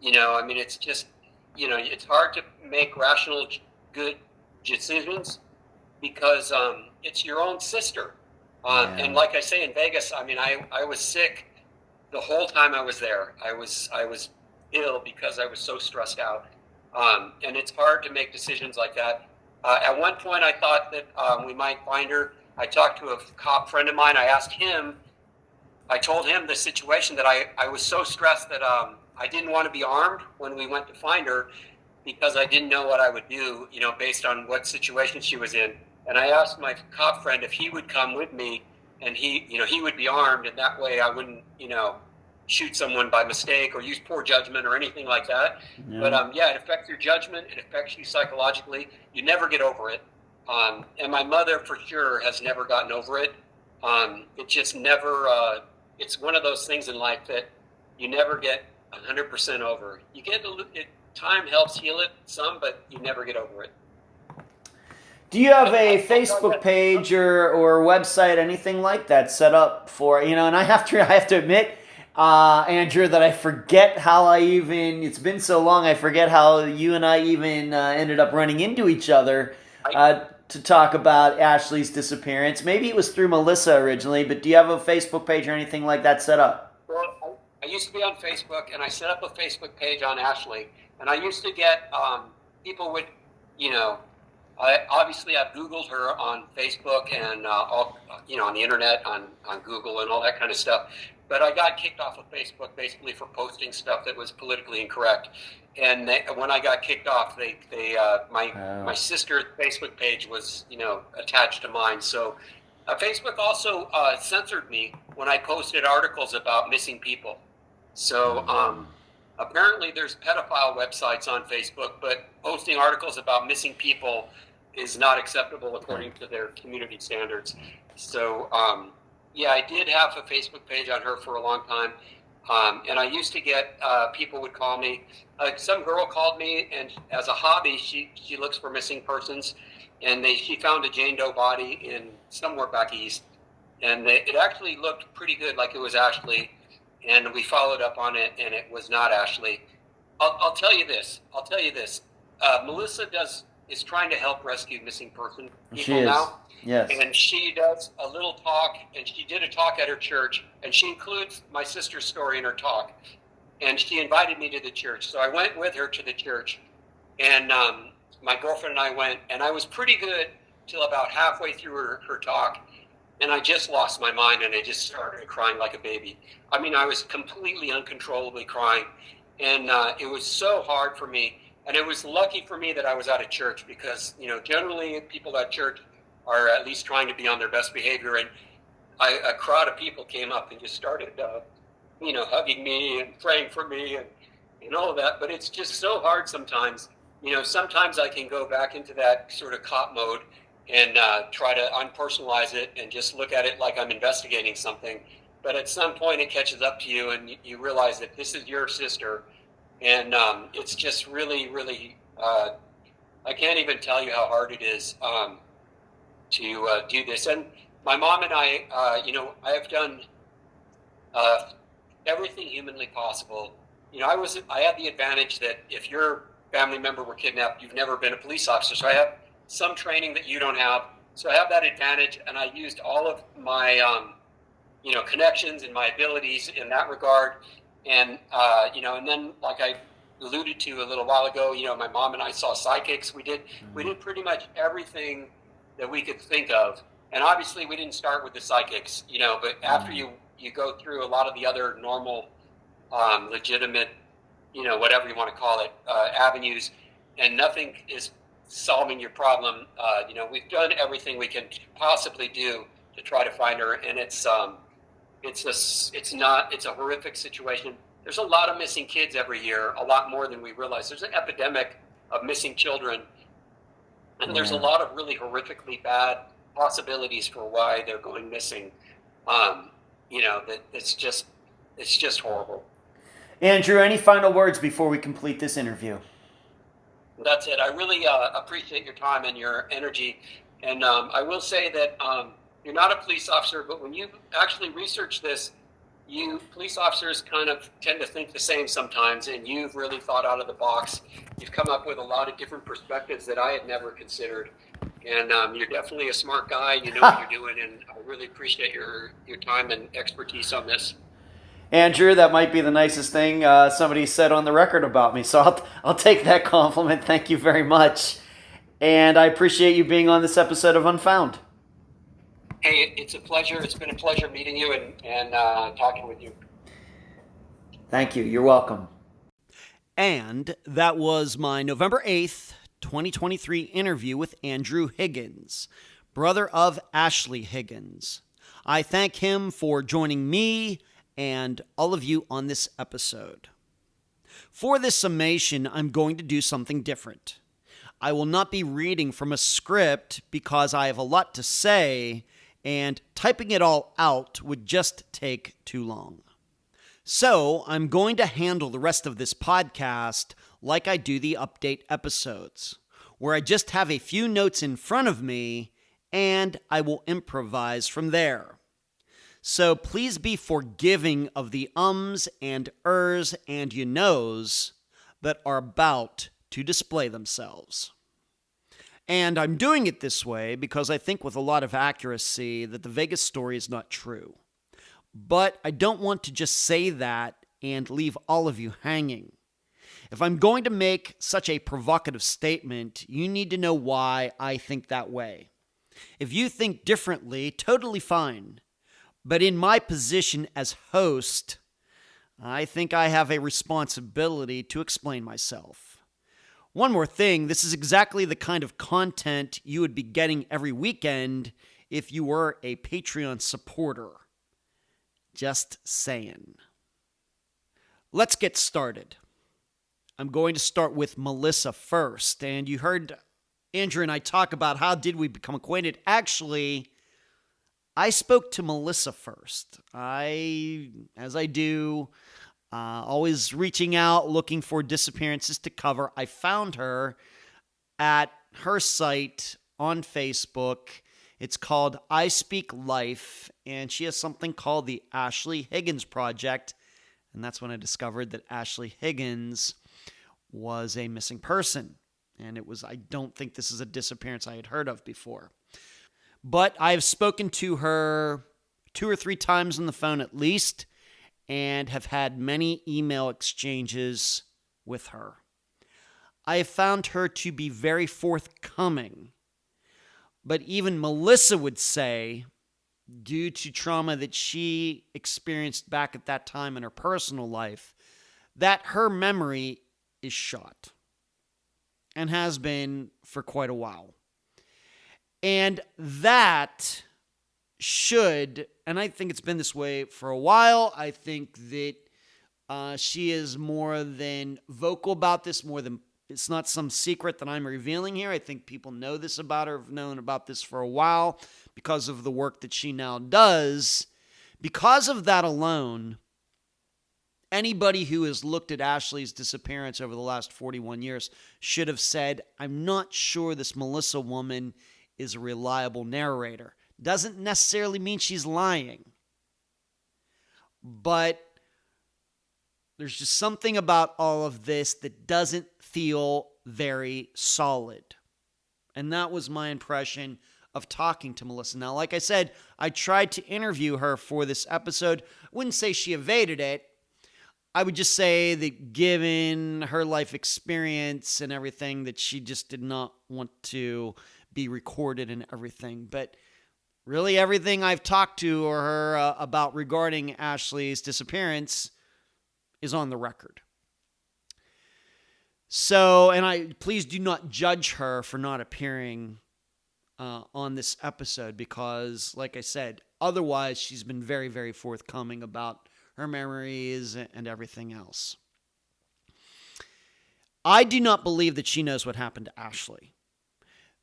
It's just, it's hard to make rational, good decisions because it's your own sister. And like I say in Vegas, I was sick the whole time I was there. I was ill because I was so stressed out. And it's hard to make decisions like that. At one point, I thought that we might find her. I talked to a cop friend of mine. I told him the situation that I was so stressed that I didn't want to be armed when we went to find her because I didn't know what I would do, based on what situation she was in. And I asked my cop friend if he would come with me, and he would be armed, and that way I wouldn't, shoot someone by mistake or use poor judgment or anything like that. Yeah. But it affects your judgment. It affects you psychologically. You never get over it. And my mother for sure has never gotten over it. It just never, it's one of those things in life that you never get 100% over. You get time helps heal it some, but you never get over it. Do you have a Facebook page or website, anything like that set up for, and I have to admit, Andrew, that I forget how it's been so long, I forget how you and I even ended up running into each other to talk about Ashley's disappearance. Maybe it was through Melissa originally, but do you have a Facebook page or anything like that set up? Well, I used to be on Facebook, and I set up a Facebook page on Ashley, and I used to get people would, I've Googled her on Facebook and on the internet, on Google and all that kind of stuff. But I got kicked off of Facebook basically for posting stuff that was politically incorrect. And when I got kicked off, my sister's Facebook page was attached to mine. So Facebook also censored me when I posted articles about missing people. So apparently there's pedophile websites on Facebook, but posting articles about missing people is not acceptable according to their community standards. So, I did have a Facebook page on her for a long time. And I used to get, people would call me. Some girl called me, and as a hobby, she looks for missing persons. And she found a Jane Doe body in somewhere back east. And it actually looked pretty good, like it was Ashley. And we followed up on it, and it was not Ashley. I'll tell you this. Melissa is trying to help rescue missing person people now. Yes. And she does a little talk, and she did a talk at her church, and she includes my sister's story in her talk. And she invited me to the church. So I went with her to the church, and my girlfriend and I went, and I was pretty good till about halfway through her talk. And I just lost my mind, and I just started crying like a baby. I was completely uncontrollably crying. And it was so hard for me. And it was lucky for me that I was out of church because, generally people at church are at least trying to be on their best behavior. And a crowd of people came up and just started, hugging me and praying for me and all of that. But it's just so hard sometimes. Sometimes I can go back into that sort of cop mode and try to unpersonalize it and just look at it like I'm investigating something. But at some point it catches up to you and you realize that this is your sister. And it's just really, really, I can't even tell you how hard it is to do this. And my mom and I, I have done everything humanly possible. I had the advantage that if your family member were kidnapped, you've never been a police officer. So I have some training that you don't have. So I have that advantage, and I used all of my, connections and my abilities in that regard. And, and then like I alluded to a little while ago, my mom and I saw psychics. We did pretty much everything that we could think of. And obviously we didn't start with the psychics, but after you go through a lot of the other normal, legitimate, whatever you want to call it, avenues, and nothing is solving your problem. We've done everything we can possibly do to try to find her. And it's a horrific situation. There's a lot of missing kids every year, a lot more than we realize. There's an epidemic of missing children, and there's a lot of really horrifically bad possibilities for why they're going missing. That it's just horrible. Andrew, any final words before we complete this interview? That's it. I really appreciate your time and your energy, And I will say that you're not a police officer, but when you actually research this, police officers kind of tend to think the same sometimes, and you've really thought out of the box. You've come up with a lot of different perspectives that I had never considered. And you're definitely a smart guy. You know what you're doing, and I really appreciate your time and expertise on this. Andrew, that might be the nicest thing somebody said on the record about me. So I'll take that compliment. Thank you very much. And I appreciate you being on this episode of Unfound. Hey, it's a pleasure. It's been a pleasure meeting you and talking with you. Thank you. You're welcome. And that was my November 8th, 2023 interview with Andrew Higgins, brother of Ashley Higgins. I thank him for joining me and all of you on this episode. For this summation, I'm going to do something different. I will not be reading from a script because I have a lot to say, and typing it all out would just take too long. So I'm going to handle the rest of this podcast like I do the update episodes, where I just have a few notes in front of me and I will improvise from there. So please be forgiving of the ums and ers and you knows that are about to display themselves. And I'm doing it this way because I think with a lot of accuracy that the Vegas story is not true. But I don't want to just say that and leave all of you hanging. If I'm going to make such a provocative statement, you need to know why I think that way. If you think differently, totally fine. But in my position as host, I think I have a responsibility to explain myself. One more thing, this is exactly the kind of content you would be getting every weekend if you were a Patreon supporter. Just saying. Let's get started. I'm going to start with Melissa first. And you heard Andrew and I talk about how did we become acquainted. Actually, I spoke to Melissa first. As I do, always reaching out, looking for disappearances to cover. I found her at her site on Facebook. It's called I Speak Life, and she has something called the Ashley Higgins Project. And that's when I discovered that Ashley Higgins was a missing person. And I don't think this is a disappearance I had heard of before. But I've spoken to her 2 or 3 times on the phone at least, and have had many email exchanges with her. I have found her to be very forthcoming. But even Melissa would say, due to trauma that she experienced back at that time in her personal life, that her memory is shot and has been for quite a while. And that should, and I think it's been this way for a while, I think that she is more than vocal about this, it's not some secret that I'm revealing here. I think people know this about her, have known about this for a while because of the work that she now does. Because of that alone, anybody who has looked at Ashley's disappearance over the last 41 years should have said, I'm not sure this Melissa woman is a reliable narrator. Doesn't necessarily mean she's lying. But there's just something about all of this that doesn't feel very solid. And that was my impression of talking to Melissa. Now, like I said, I tried to interview her for this episode. I wouldn't say she evaded it. I would just say that given her life experience and everything, that she just did not want to be recorded and everything. But really everything I've talked to her about regarding Ashley's disappearance is on the record. So, and please do not judge her for not appearing on this episode because, like I said, otherwise she's been very, very forthcoming about her memories and everything else. I do not believe that she knows what happened to Ashley.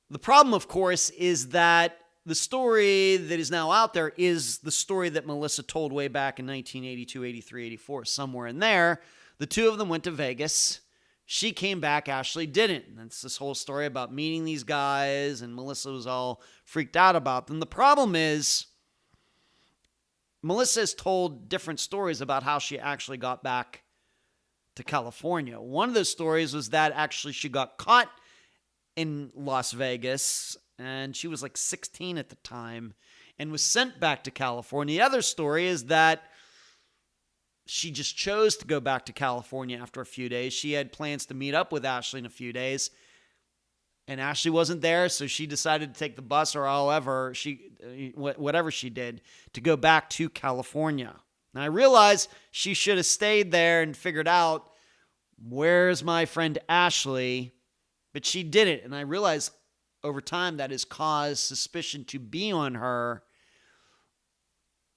The problem, of course, is that the story that is now out there is the story that Melissa told way back in 1982, 83, 84, somewhere in there. The two of them went to Vegas She came back, Ashley didn't. And it's this whole story about meeting these guys, and Melissa was all freaked out about them. The problem is, Melissa has told different stories about how she actually got back to California. One of those stories was that actually she got caught in Las Vegas, and she was like 16 at the time, and was sent back to California. The other story is that she just chose to go back to California after a few days. She had plans to meet up with Ashley in a few days, and Ashley wasn't there, so she decided to take the bus or whatever she did to go back to California. And I realized she should have stayed there and figured out, where's my friend Ashley? But she didn't, and I realized over time that has caused suspicion to be on her.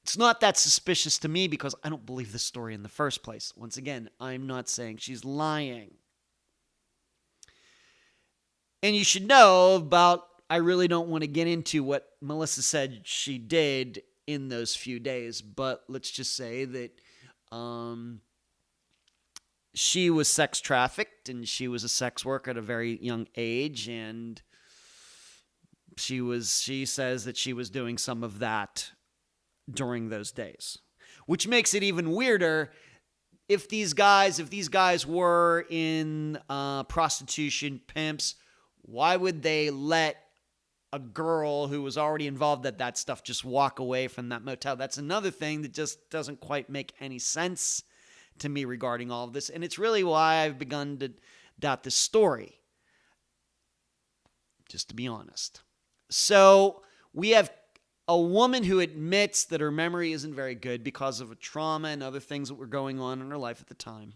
It's not that suspicious to me because I don't believe this story in the first place. Once again, I'm not saying she's lying. And you should know about, I really don't want to get into what Melissa said she did in those few days, but let's just say that she was sex trafficked and she was a sex worker at a very young age, and she says that she was doing some of that during those days, which makes it even weirder. If these guys were in prostitution, pimps, why would they let a girl who was already involved at that stuff just walk away from that motel? That's another thing that just doesn't quite make any sense to me regarding all of this, and it's really why I've begun to doubt this story, just to be honest. So we have a woman who admits that her memory isn't very good because of a trauma and other things that were going on in her life at the time.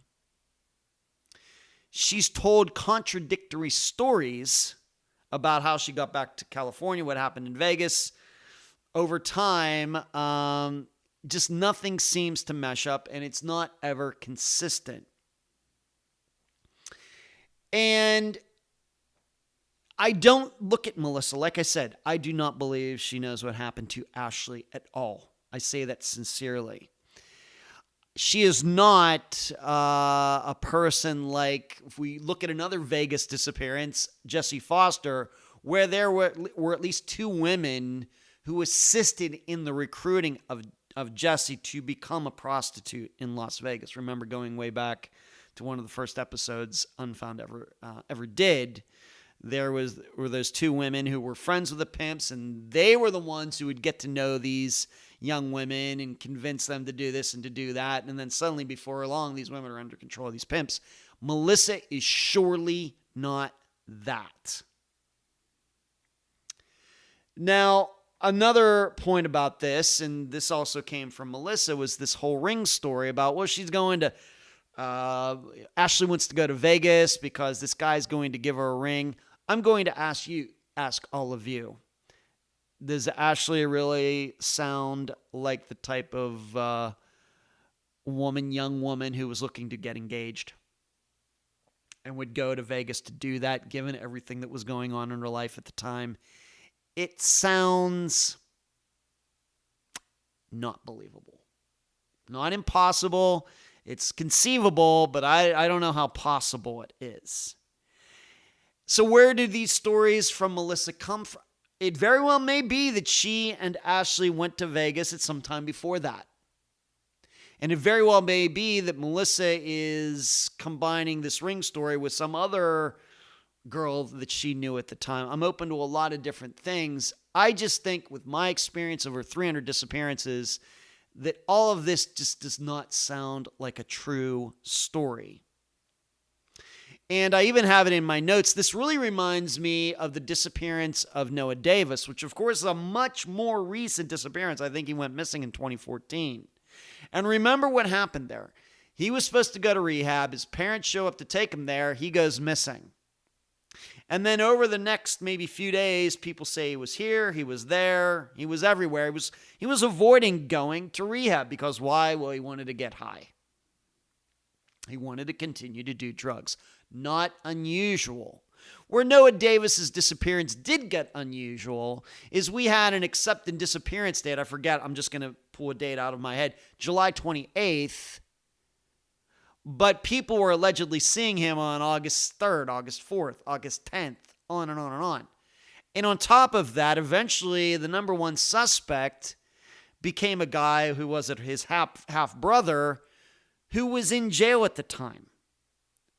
She's told contradictory stories about how she got back to California, what happened in Vegas. Over time, just nothing seems to mesh up, and it's not ever consistent. And I don't look at Melissa. Like I said, I do not believe she knows what happened to Ashley at all. I say that sincerely. She is not a person like, if we look at another Vegas disappearance, Jessie Foster, where there were at least two women who assisted in the recruiting of Jessie to become a prostitute in Las Vegas. Remember, going way back to one of the first episodes Unfound ever did, were those two women who were friends with the pimps, and they were the ones who would get to know these young women and convince them to do this and to do that. And then suddenly, before long, these women are under control of these pimps. Melissa is surely not that. Now, another point about this, and this also came from Melissa, was this whole ring story about, well, she's going to, Ashley wants to go to Vegas because this guy's going to give her a ring. I'm going to ask all of you, does Ashley really sound like the type of young woman who was looking to get engaged and would go to Vegas to do that, given everything that was going on in her life at the time? It sounds not believable. Not impossible. It's conceivable, but I don't know how possible it is. So where do these stories from Melissa come from? It very well may be that she and Ashley went to Vegas at some time before that. And it very well may be that Melissa is combining this ring story with some other girl that she knew at the time. I'm open to a lot of different things. I just think, with my experience over 300 disappearances, that all of this just does not sound like a true story. And I even have it in my notes. This really reminds me of the disappearance of Noah Davis, which of course is a much more recent disappearance. I think he went missing in 2014. And remember what happened there. He was supposed to go to rehab. His parents show up to take him there. He goes missing. And then over the next maybe few days, people say he was here, he was there, he was everywhere. He was avoiding going to rehab because why? Well, he wanted to get high. He wanted to continue to do drugs. Not unusual. Where Noah Davis's disappearance did get unusual is we had an accepted disappearance date. I forget. I'm just going to pull a date out of my head. July 28th, But people were allegedly seeing him on August 3rd, August 4th, August 10th, on and on and on. And on top of that, eventually the number one suspect became a guy who was his half brother who was in jail at the time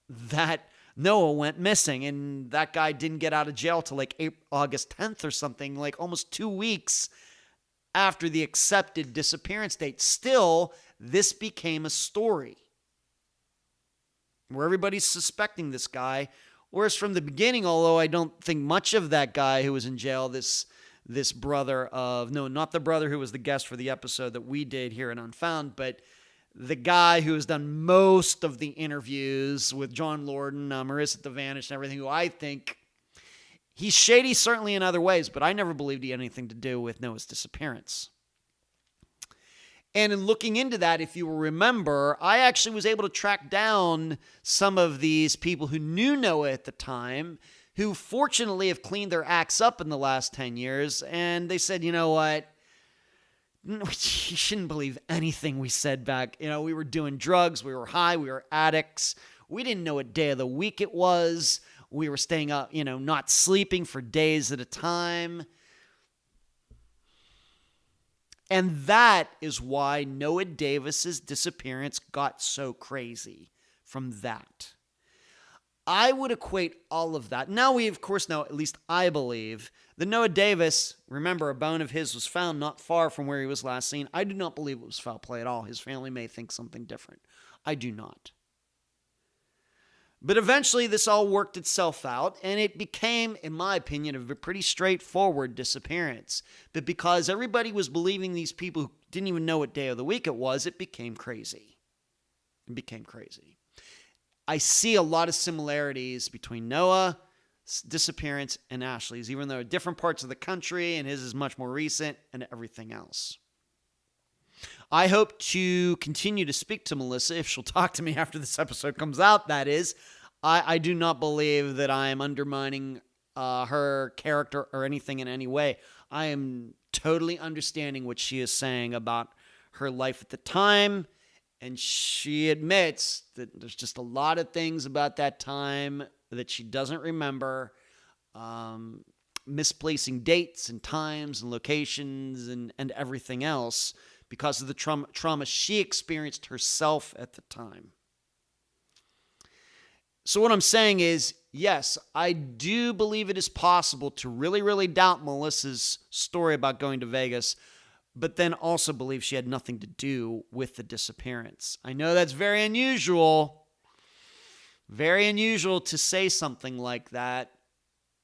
that Noah went missing. And that guy didn't get out of jail till like August 10th or something, like almost 2 weeks after the accepted disappearance date. Still, this became a story where everybody's suspecting this guy. Whereas from the beginning, although I don't think much of that guy who was in jail, this brother of, no, not the brother who was the guest for the episode that we did here at Unfound, but the guy who has done most of the interviews with John Lorden, Marissa the Vanished, and everything, who I think he's shady certainly in other ways, but I never believed he had anything to do with Noah's disappearance. And in looking into that, if you will remember, I actually was able to track down some of these people who knew Noah at the time, who fortunately have cleaned their acts up in the last 10 years. And they said, you know what? You shouldn't believe anything we said back. You know, we were doing drugs. We were high. We were addicts. We didn't know what day of the week it was. We were staying up, not sleeping for days at a time. And that is why Noah Davis's disappearance got so crazy from that. I would equate all of that. Now we, of course, know, at least I believe, that Noah Davis, remember, a bone of his was found not far from where he was last seen. I do not believe it was foul play at all. His family may think something different. I do not. But eventually this all worked itself out, and it became, in my opinion, a pretty straightforward disappearance. But because everybody was believing these people who didn't even know what day of the week it was, it became crazy. It became crazy. I see a lot of similarities between Noah's disappearance and Ashley's, even though different parts of the country, and his is much more recent, and everything else. I hope to continue to speak to Melissa, if she'll talk to me after this episode comes out, that is. I do not believe that I am undermining her character or anything in any way. I am totally understanding what she is saying about her life at the time, and she admits that there's just a lot of things about that time that she doesn't remember, misplacing dates and times and locations and everything else, because of the trauma she experienced herself at the time. So what I'm saying is, yes, I do believe it is possible to really, really doubt Melissa's story about going to Vegas, but then also believe she had nothing to do with the disappearance. I know that's very unusual to say something like that.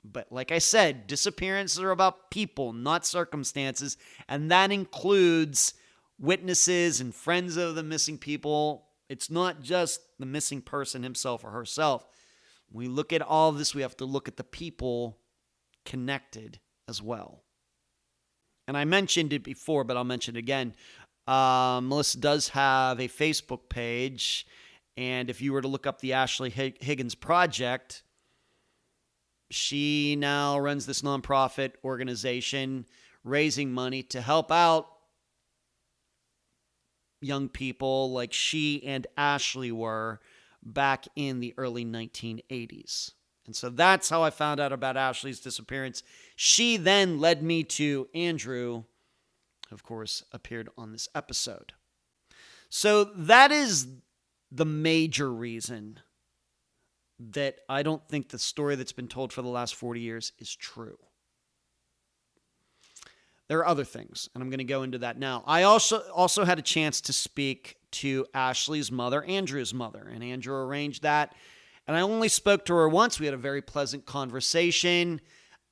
But like I said, disappearances are about people, not circumstances, and that includes witnesses and friends of the missing people. It's not just the missing person himself or herself. When we look at all of this, we have to look at the people connected as well. And I mentioned it before, but I'll mention it again. Melissa does have a Facebook page, and if you were to look up the Ashley Higgins Project, she now runs this nonprofit organization raising money to help out young people like she and Ashley were back in the early 1980s. And so that's how I found out about Ashley's disappearance. She then led me to Andrew, who of course appeared on this episode. So that is the major reason that I don't think the story that's been told for the last 40 years is true. There are other things, and I'm going to go into that now. I also had a chance to speak to Ashley's mother, Andrew's mother, and Andrew arranged that. And I only spoke to her once. We had a very pleasant conversation.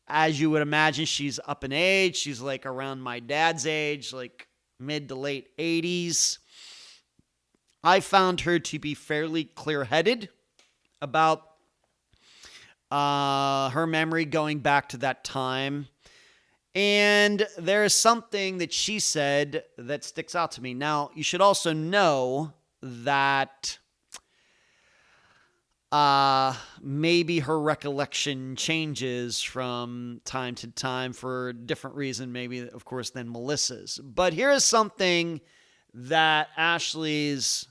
As you would imagine, she's up in age. She's like around my dad's age, like mid to late 80s. I found her to be fairly clear-headed about her memory going back to that time. And there is something that she said that sticks out to me. Now, you should also know that maybe her recollection changes from time to time for a different reason, maybe, of course, than Melissa's. But here is something that Ashley's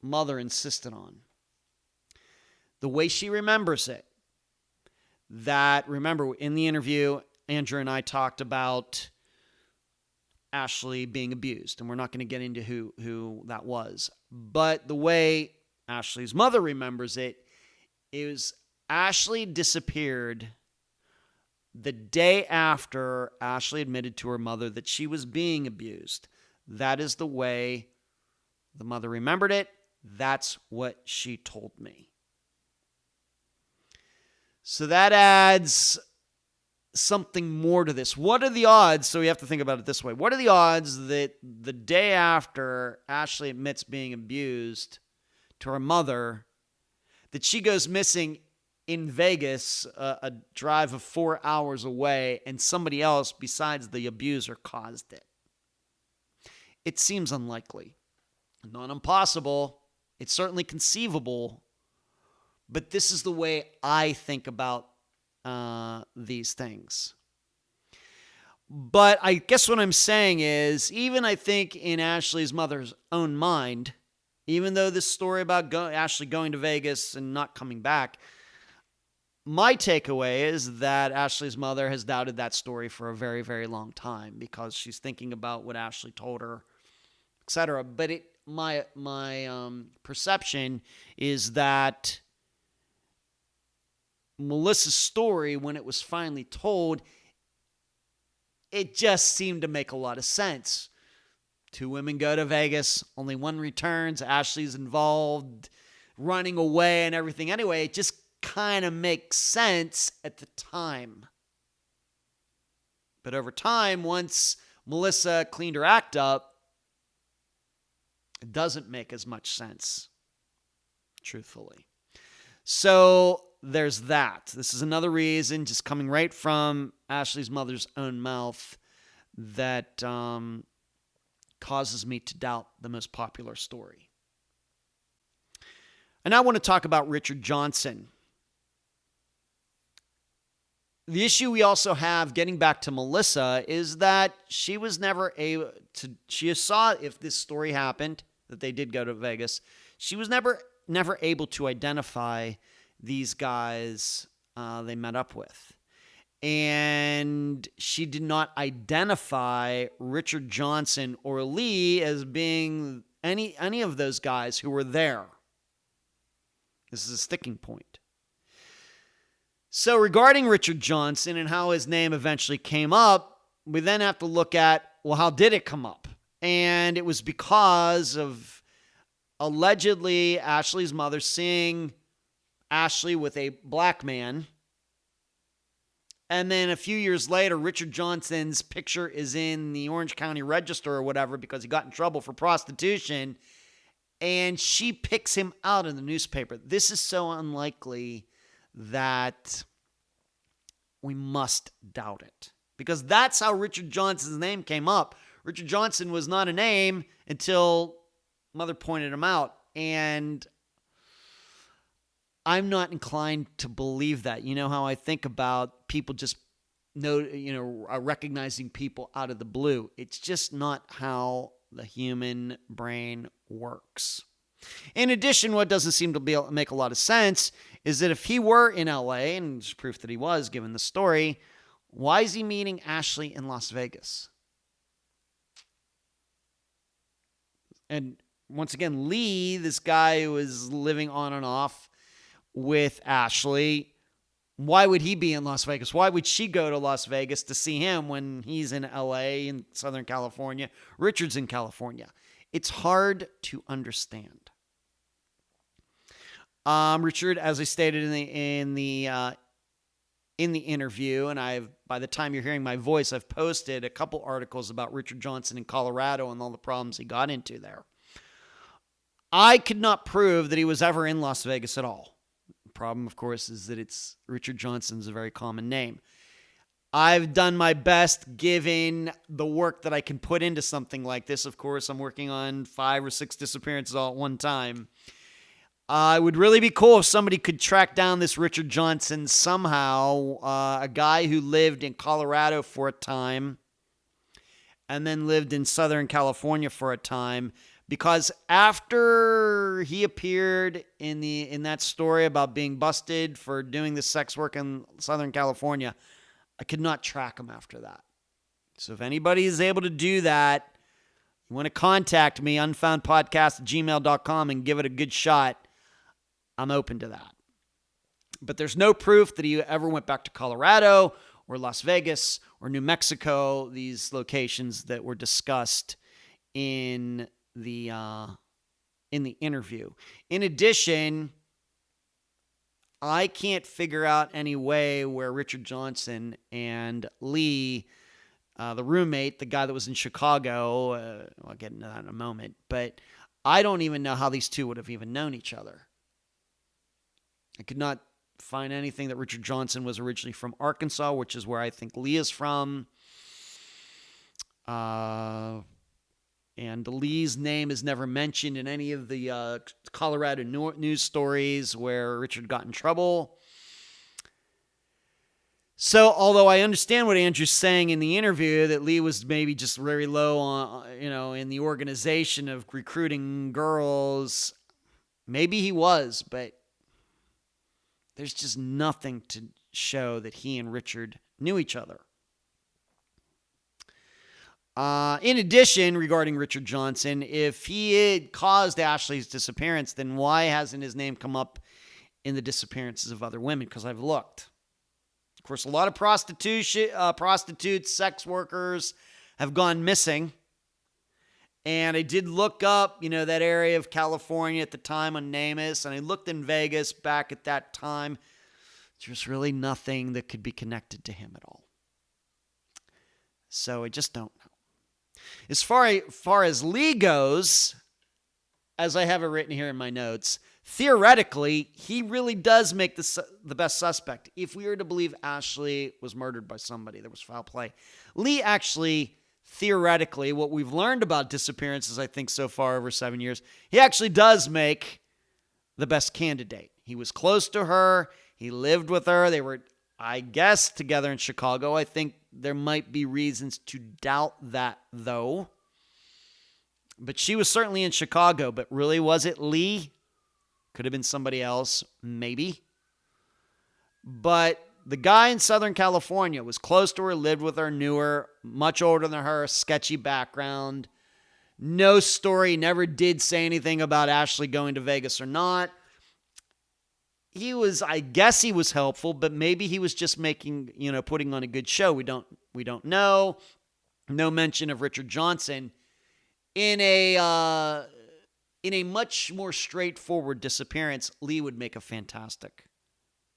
mother insisted on. The way she remembers it, that, remember, in the interview, Andrew and I talked about Ashley being abused, and we're not going to get into who that was. But the way Ashley's mother remembers it is Ashley disappeared the day after Ashley admitted to her mother that she was being abused. That is the way the mother remembered it. That's what she told me. So that adds something more to this. What are the odds? So we have to think about it this way. What are the odds that the day after Ashley admits being abused to her mother, that she goes missing in Vegas, a drive of 4 hours away, and somebody else besides the abuser caused it? It seems unlikely. Not impossible. It's certainly conceivable. But this is the way I think about these things. But I guess what I'm saying is, even I think in Ashley's mother's own mind, even though this story about Ashley going to Vegas and not coming back, my takeaway is that Ashley's mother has doubted that story for a very, very long time because she's thinking about what Ashley told her, etc. But my perception is that Melissa's story, when it was finally told, it just seemed to make a lot of sense. 2 women go to Vegas, only one returns, Ashley's involved, running away and everything. Anyway, it just kind of makes sense at the time. But over time, once Melissa cleaned her act up, it doesn't make as much sense, truthfully. So there's that. This is another reason, just coming right from Ashley's mother's own mouth, that causes me to doubt the most popular story. And I want to talk about Richard Johnson. The issue we also have, getting back to Melissa, is that she was never able to, she saw if this story happened, that they did go to Vegas, she was never able to identify these guys they met up with. And she did not identify Richard Johnson or Lee as being any of those guys who were there. This is a sticking point. So regarding Richard Johnson and how his name eventually came up, we then have to look at, well, how did it come up? And it was because of allegedly Ashley's mother seeing Ashley with a black man. And then a few years later, Richard Johnson's picture is in the Orange County Register or whatever because he got in trouble for prostitution. And she picks him out in the newspaper. This is so unlikely that we must doubt it. Because that's how Richard Johnson's name came up. Richard Johnson was not a name until Mother pointed him out. And I'm not inclined to believe that. You know how I think about people just recognizing people out of the blue. It's just not how the human brain works. In addition, what doesn't seem to make a lot of sense is that if he were in LA, and there's proof that he was given the story, why is he meeting Ashley in Las Vegas? And once again, Lee, this guy who is living on and off with Ashley, why would he be in Las Vegas? Why would she go to Las Vegas to see him when he's in LA in Southern California? Richard's in California. It's hard to understand. Richard, as I stated in the interview, and by the time you're hearing my voice, I've posted a couple articles about Richard Johnson in Colorado and all the problems he got into there. I could not prove that he was ever in Las Vegas at all. The problem, of course, is that it's Richard Johnson's a very common name. I've done my best given the work that I can put into something like this. Of course, I'm working on 5 or 6 disappearances all at one time. It would really be cool if somebody could track down this Richard Johnson somehow, a guy who lived in Colorado for a time and then lived in Southern California for a time, Because after he appeared in that story about being busted for doing this sex work in Southern California, I could not track him after that. So if anybody is able to do that, you want to contact me, unfoundpodcast@gmail.com, and give it a good shot, I'm open to that. But there's no proof that he ever went back to Colorado or Las Vegas or New Mexico, these locations that were discussed in the interview. In addition, I can't figure out any way where Richard Johnson and Lee, the roommate, the guy that was in Chicago, I'll get into that in a moment, but I don't even know how these two would have even known each other. I could not find anything that Richard Johnson was originally from Arkansas, which is where I think Lee is from. And Lee's name is never mentioned in any of the Colorado news stories where Richard got in trouble. So, although I understand what Andrew's saying in the interview, that Lee was maybe just very low on, in the organization of recruiting girls, maybe he was, but there's just nothing to show that he and Richard knew each other. In addition, regarding Richard Johnson, if he had caused Ashley's disappearance, then why hasn't his name come up in the disappearances of other women? Because I've looked. Of course, a lot of prostitutes, sex workers have gone missing. And I did look up, that area of California at the time on NAMUS, and I looked in Vegas back at that time. There's really nothing that could be connected to him at all. So I just don't know. As far as Lee goes, as I have it written here in my notes, theoretically, he really does make the best suspect. If we were to believe Ashley was murdered by somebody, there was foul play. Lee actually, theoretically, what we've learned about disappearances, I think, so far over 7 years, he actually does make the best candidate. He was close to her. He lived with her. They were, I guess, together in Chicago. I think there might be reasons to doubt that, though. But she was certainly in Chicago. But really, was it Lee? Could have been somebody else, maybe. But the guy in Southern California was close to her, lived with her, knew her, much older than her, sketchy background. No story, never did say anything about Ashley going to Vegas or not. I guess he was helpful, but maybe he was just making, putting on a good show. We don't know. No mention of Richard Johnson. In a much more straightforward disappearance, Lee would make a fantastic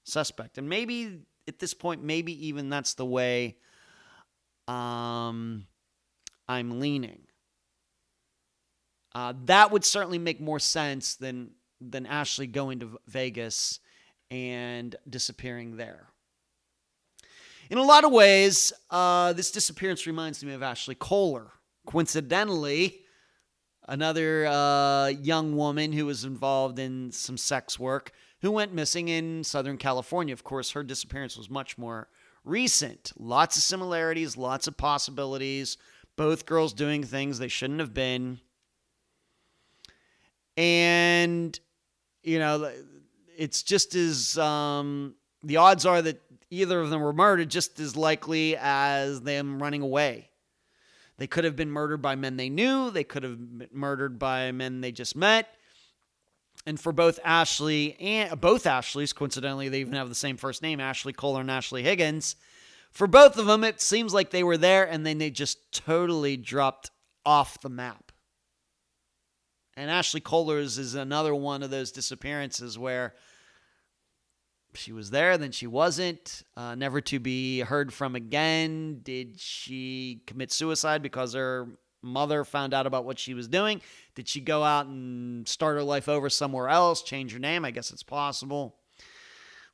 suspect. And maybe at this point, maybe even that's the way I'm leaning. That would certainly make more sense than Ashley going to Vegas and disappearing there. In a lot of ways, this disappearance reminds me of Ashley Kohler. Coincidentally, another young woman who was involved in some sex work who went missing in Southern California. Of course, her disappearance was much more recent. Lots of similarities, lots of possibilities. Both girls doing things they shouldn't have been. And, it's just as the odds are that either of them were murdered just as likely as them running away. They could have been murdered by men they knew. They could have been murdered by men they just met. And for both Ashleys, coincidentally, they even have the same first name, Ashley Kohler and Ashley Higgins. For both of them, it seems like they were there and then they just totally dropped off the map. And Ashley Kohler's is another one of those disappearances where she was there, then she wasn't, never to be heard from again. Did she commit suicide because her mother found out about what she was doing? Did she go out and start her life over somewhere else, change her name? I guess it's possible.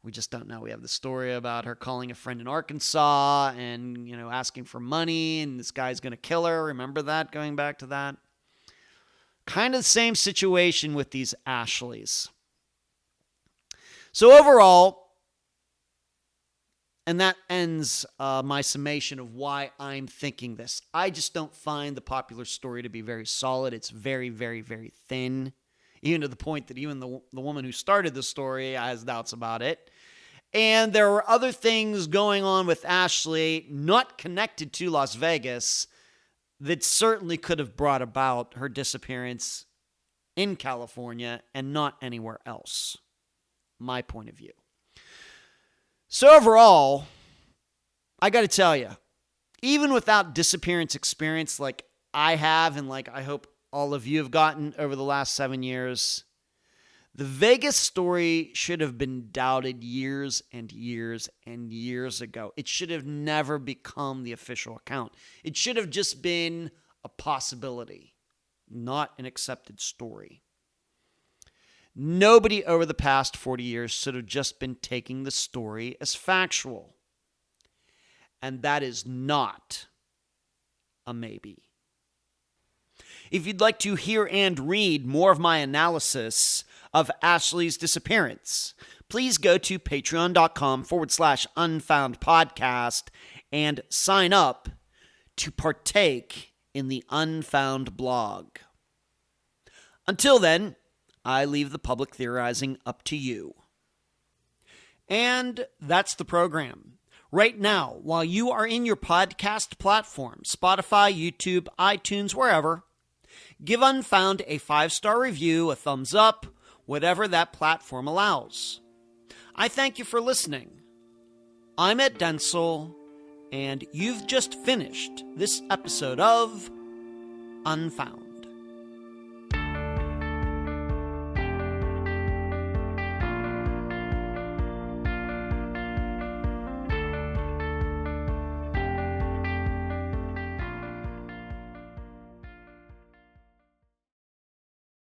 We just don't know. We have the story about her calling a friend in Arkansas and, asking for money, and this guy's going to kill her. Remember that, going back to that? Kind of the same situation with these Ashleys. So overall, And that ends my summation of why I'm thinking this. I just don't find the popular story to be very solid. It's very, very, very thin, even to the point that even the woman who started the story has doubts about it. And there were other things going on with Ashley, not connected to Las Vegas, that certainly could have brought about her disappearance in California and not anywhere else. My point of view. So overall, I got to tell you, even without disappearance experience like I have and like I hope all of you have gotten over the last 7 years, the Vegas story should have been doubted years and years and years ago. It should have never become the official account. It should have just been a possibility, not an accepted story. Nobody over the past 40 years should have just been taking the story as factual. And that is not a maybe. If you'd like to hear and read more of my analysis of Ashley's disappearance, please go to patreon.com/Unfound Podcast and sign up to partake in the Unfound blog. Until then, I leave the public theorizing up to you. And that's the program. Right now, while you are in your podcast platform, Spotify, YouTube, iTunes, wherever, give Unfound a 5-star review, a thumbs up, whatever that platform allows. I thank you for listening. I'm Ed Densel, and you've just finished this episode of Unfound.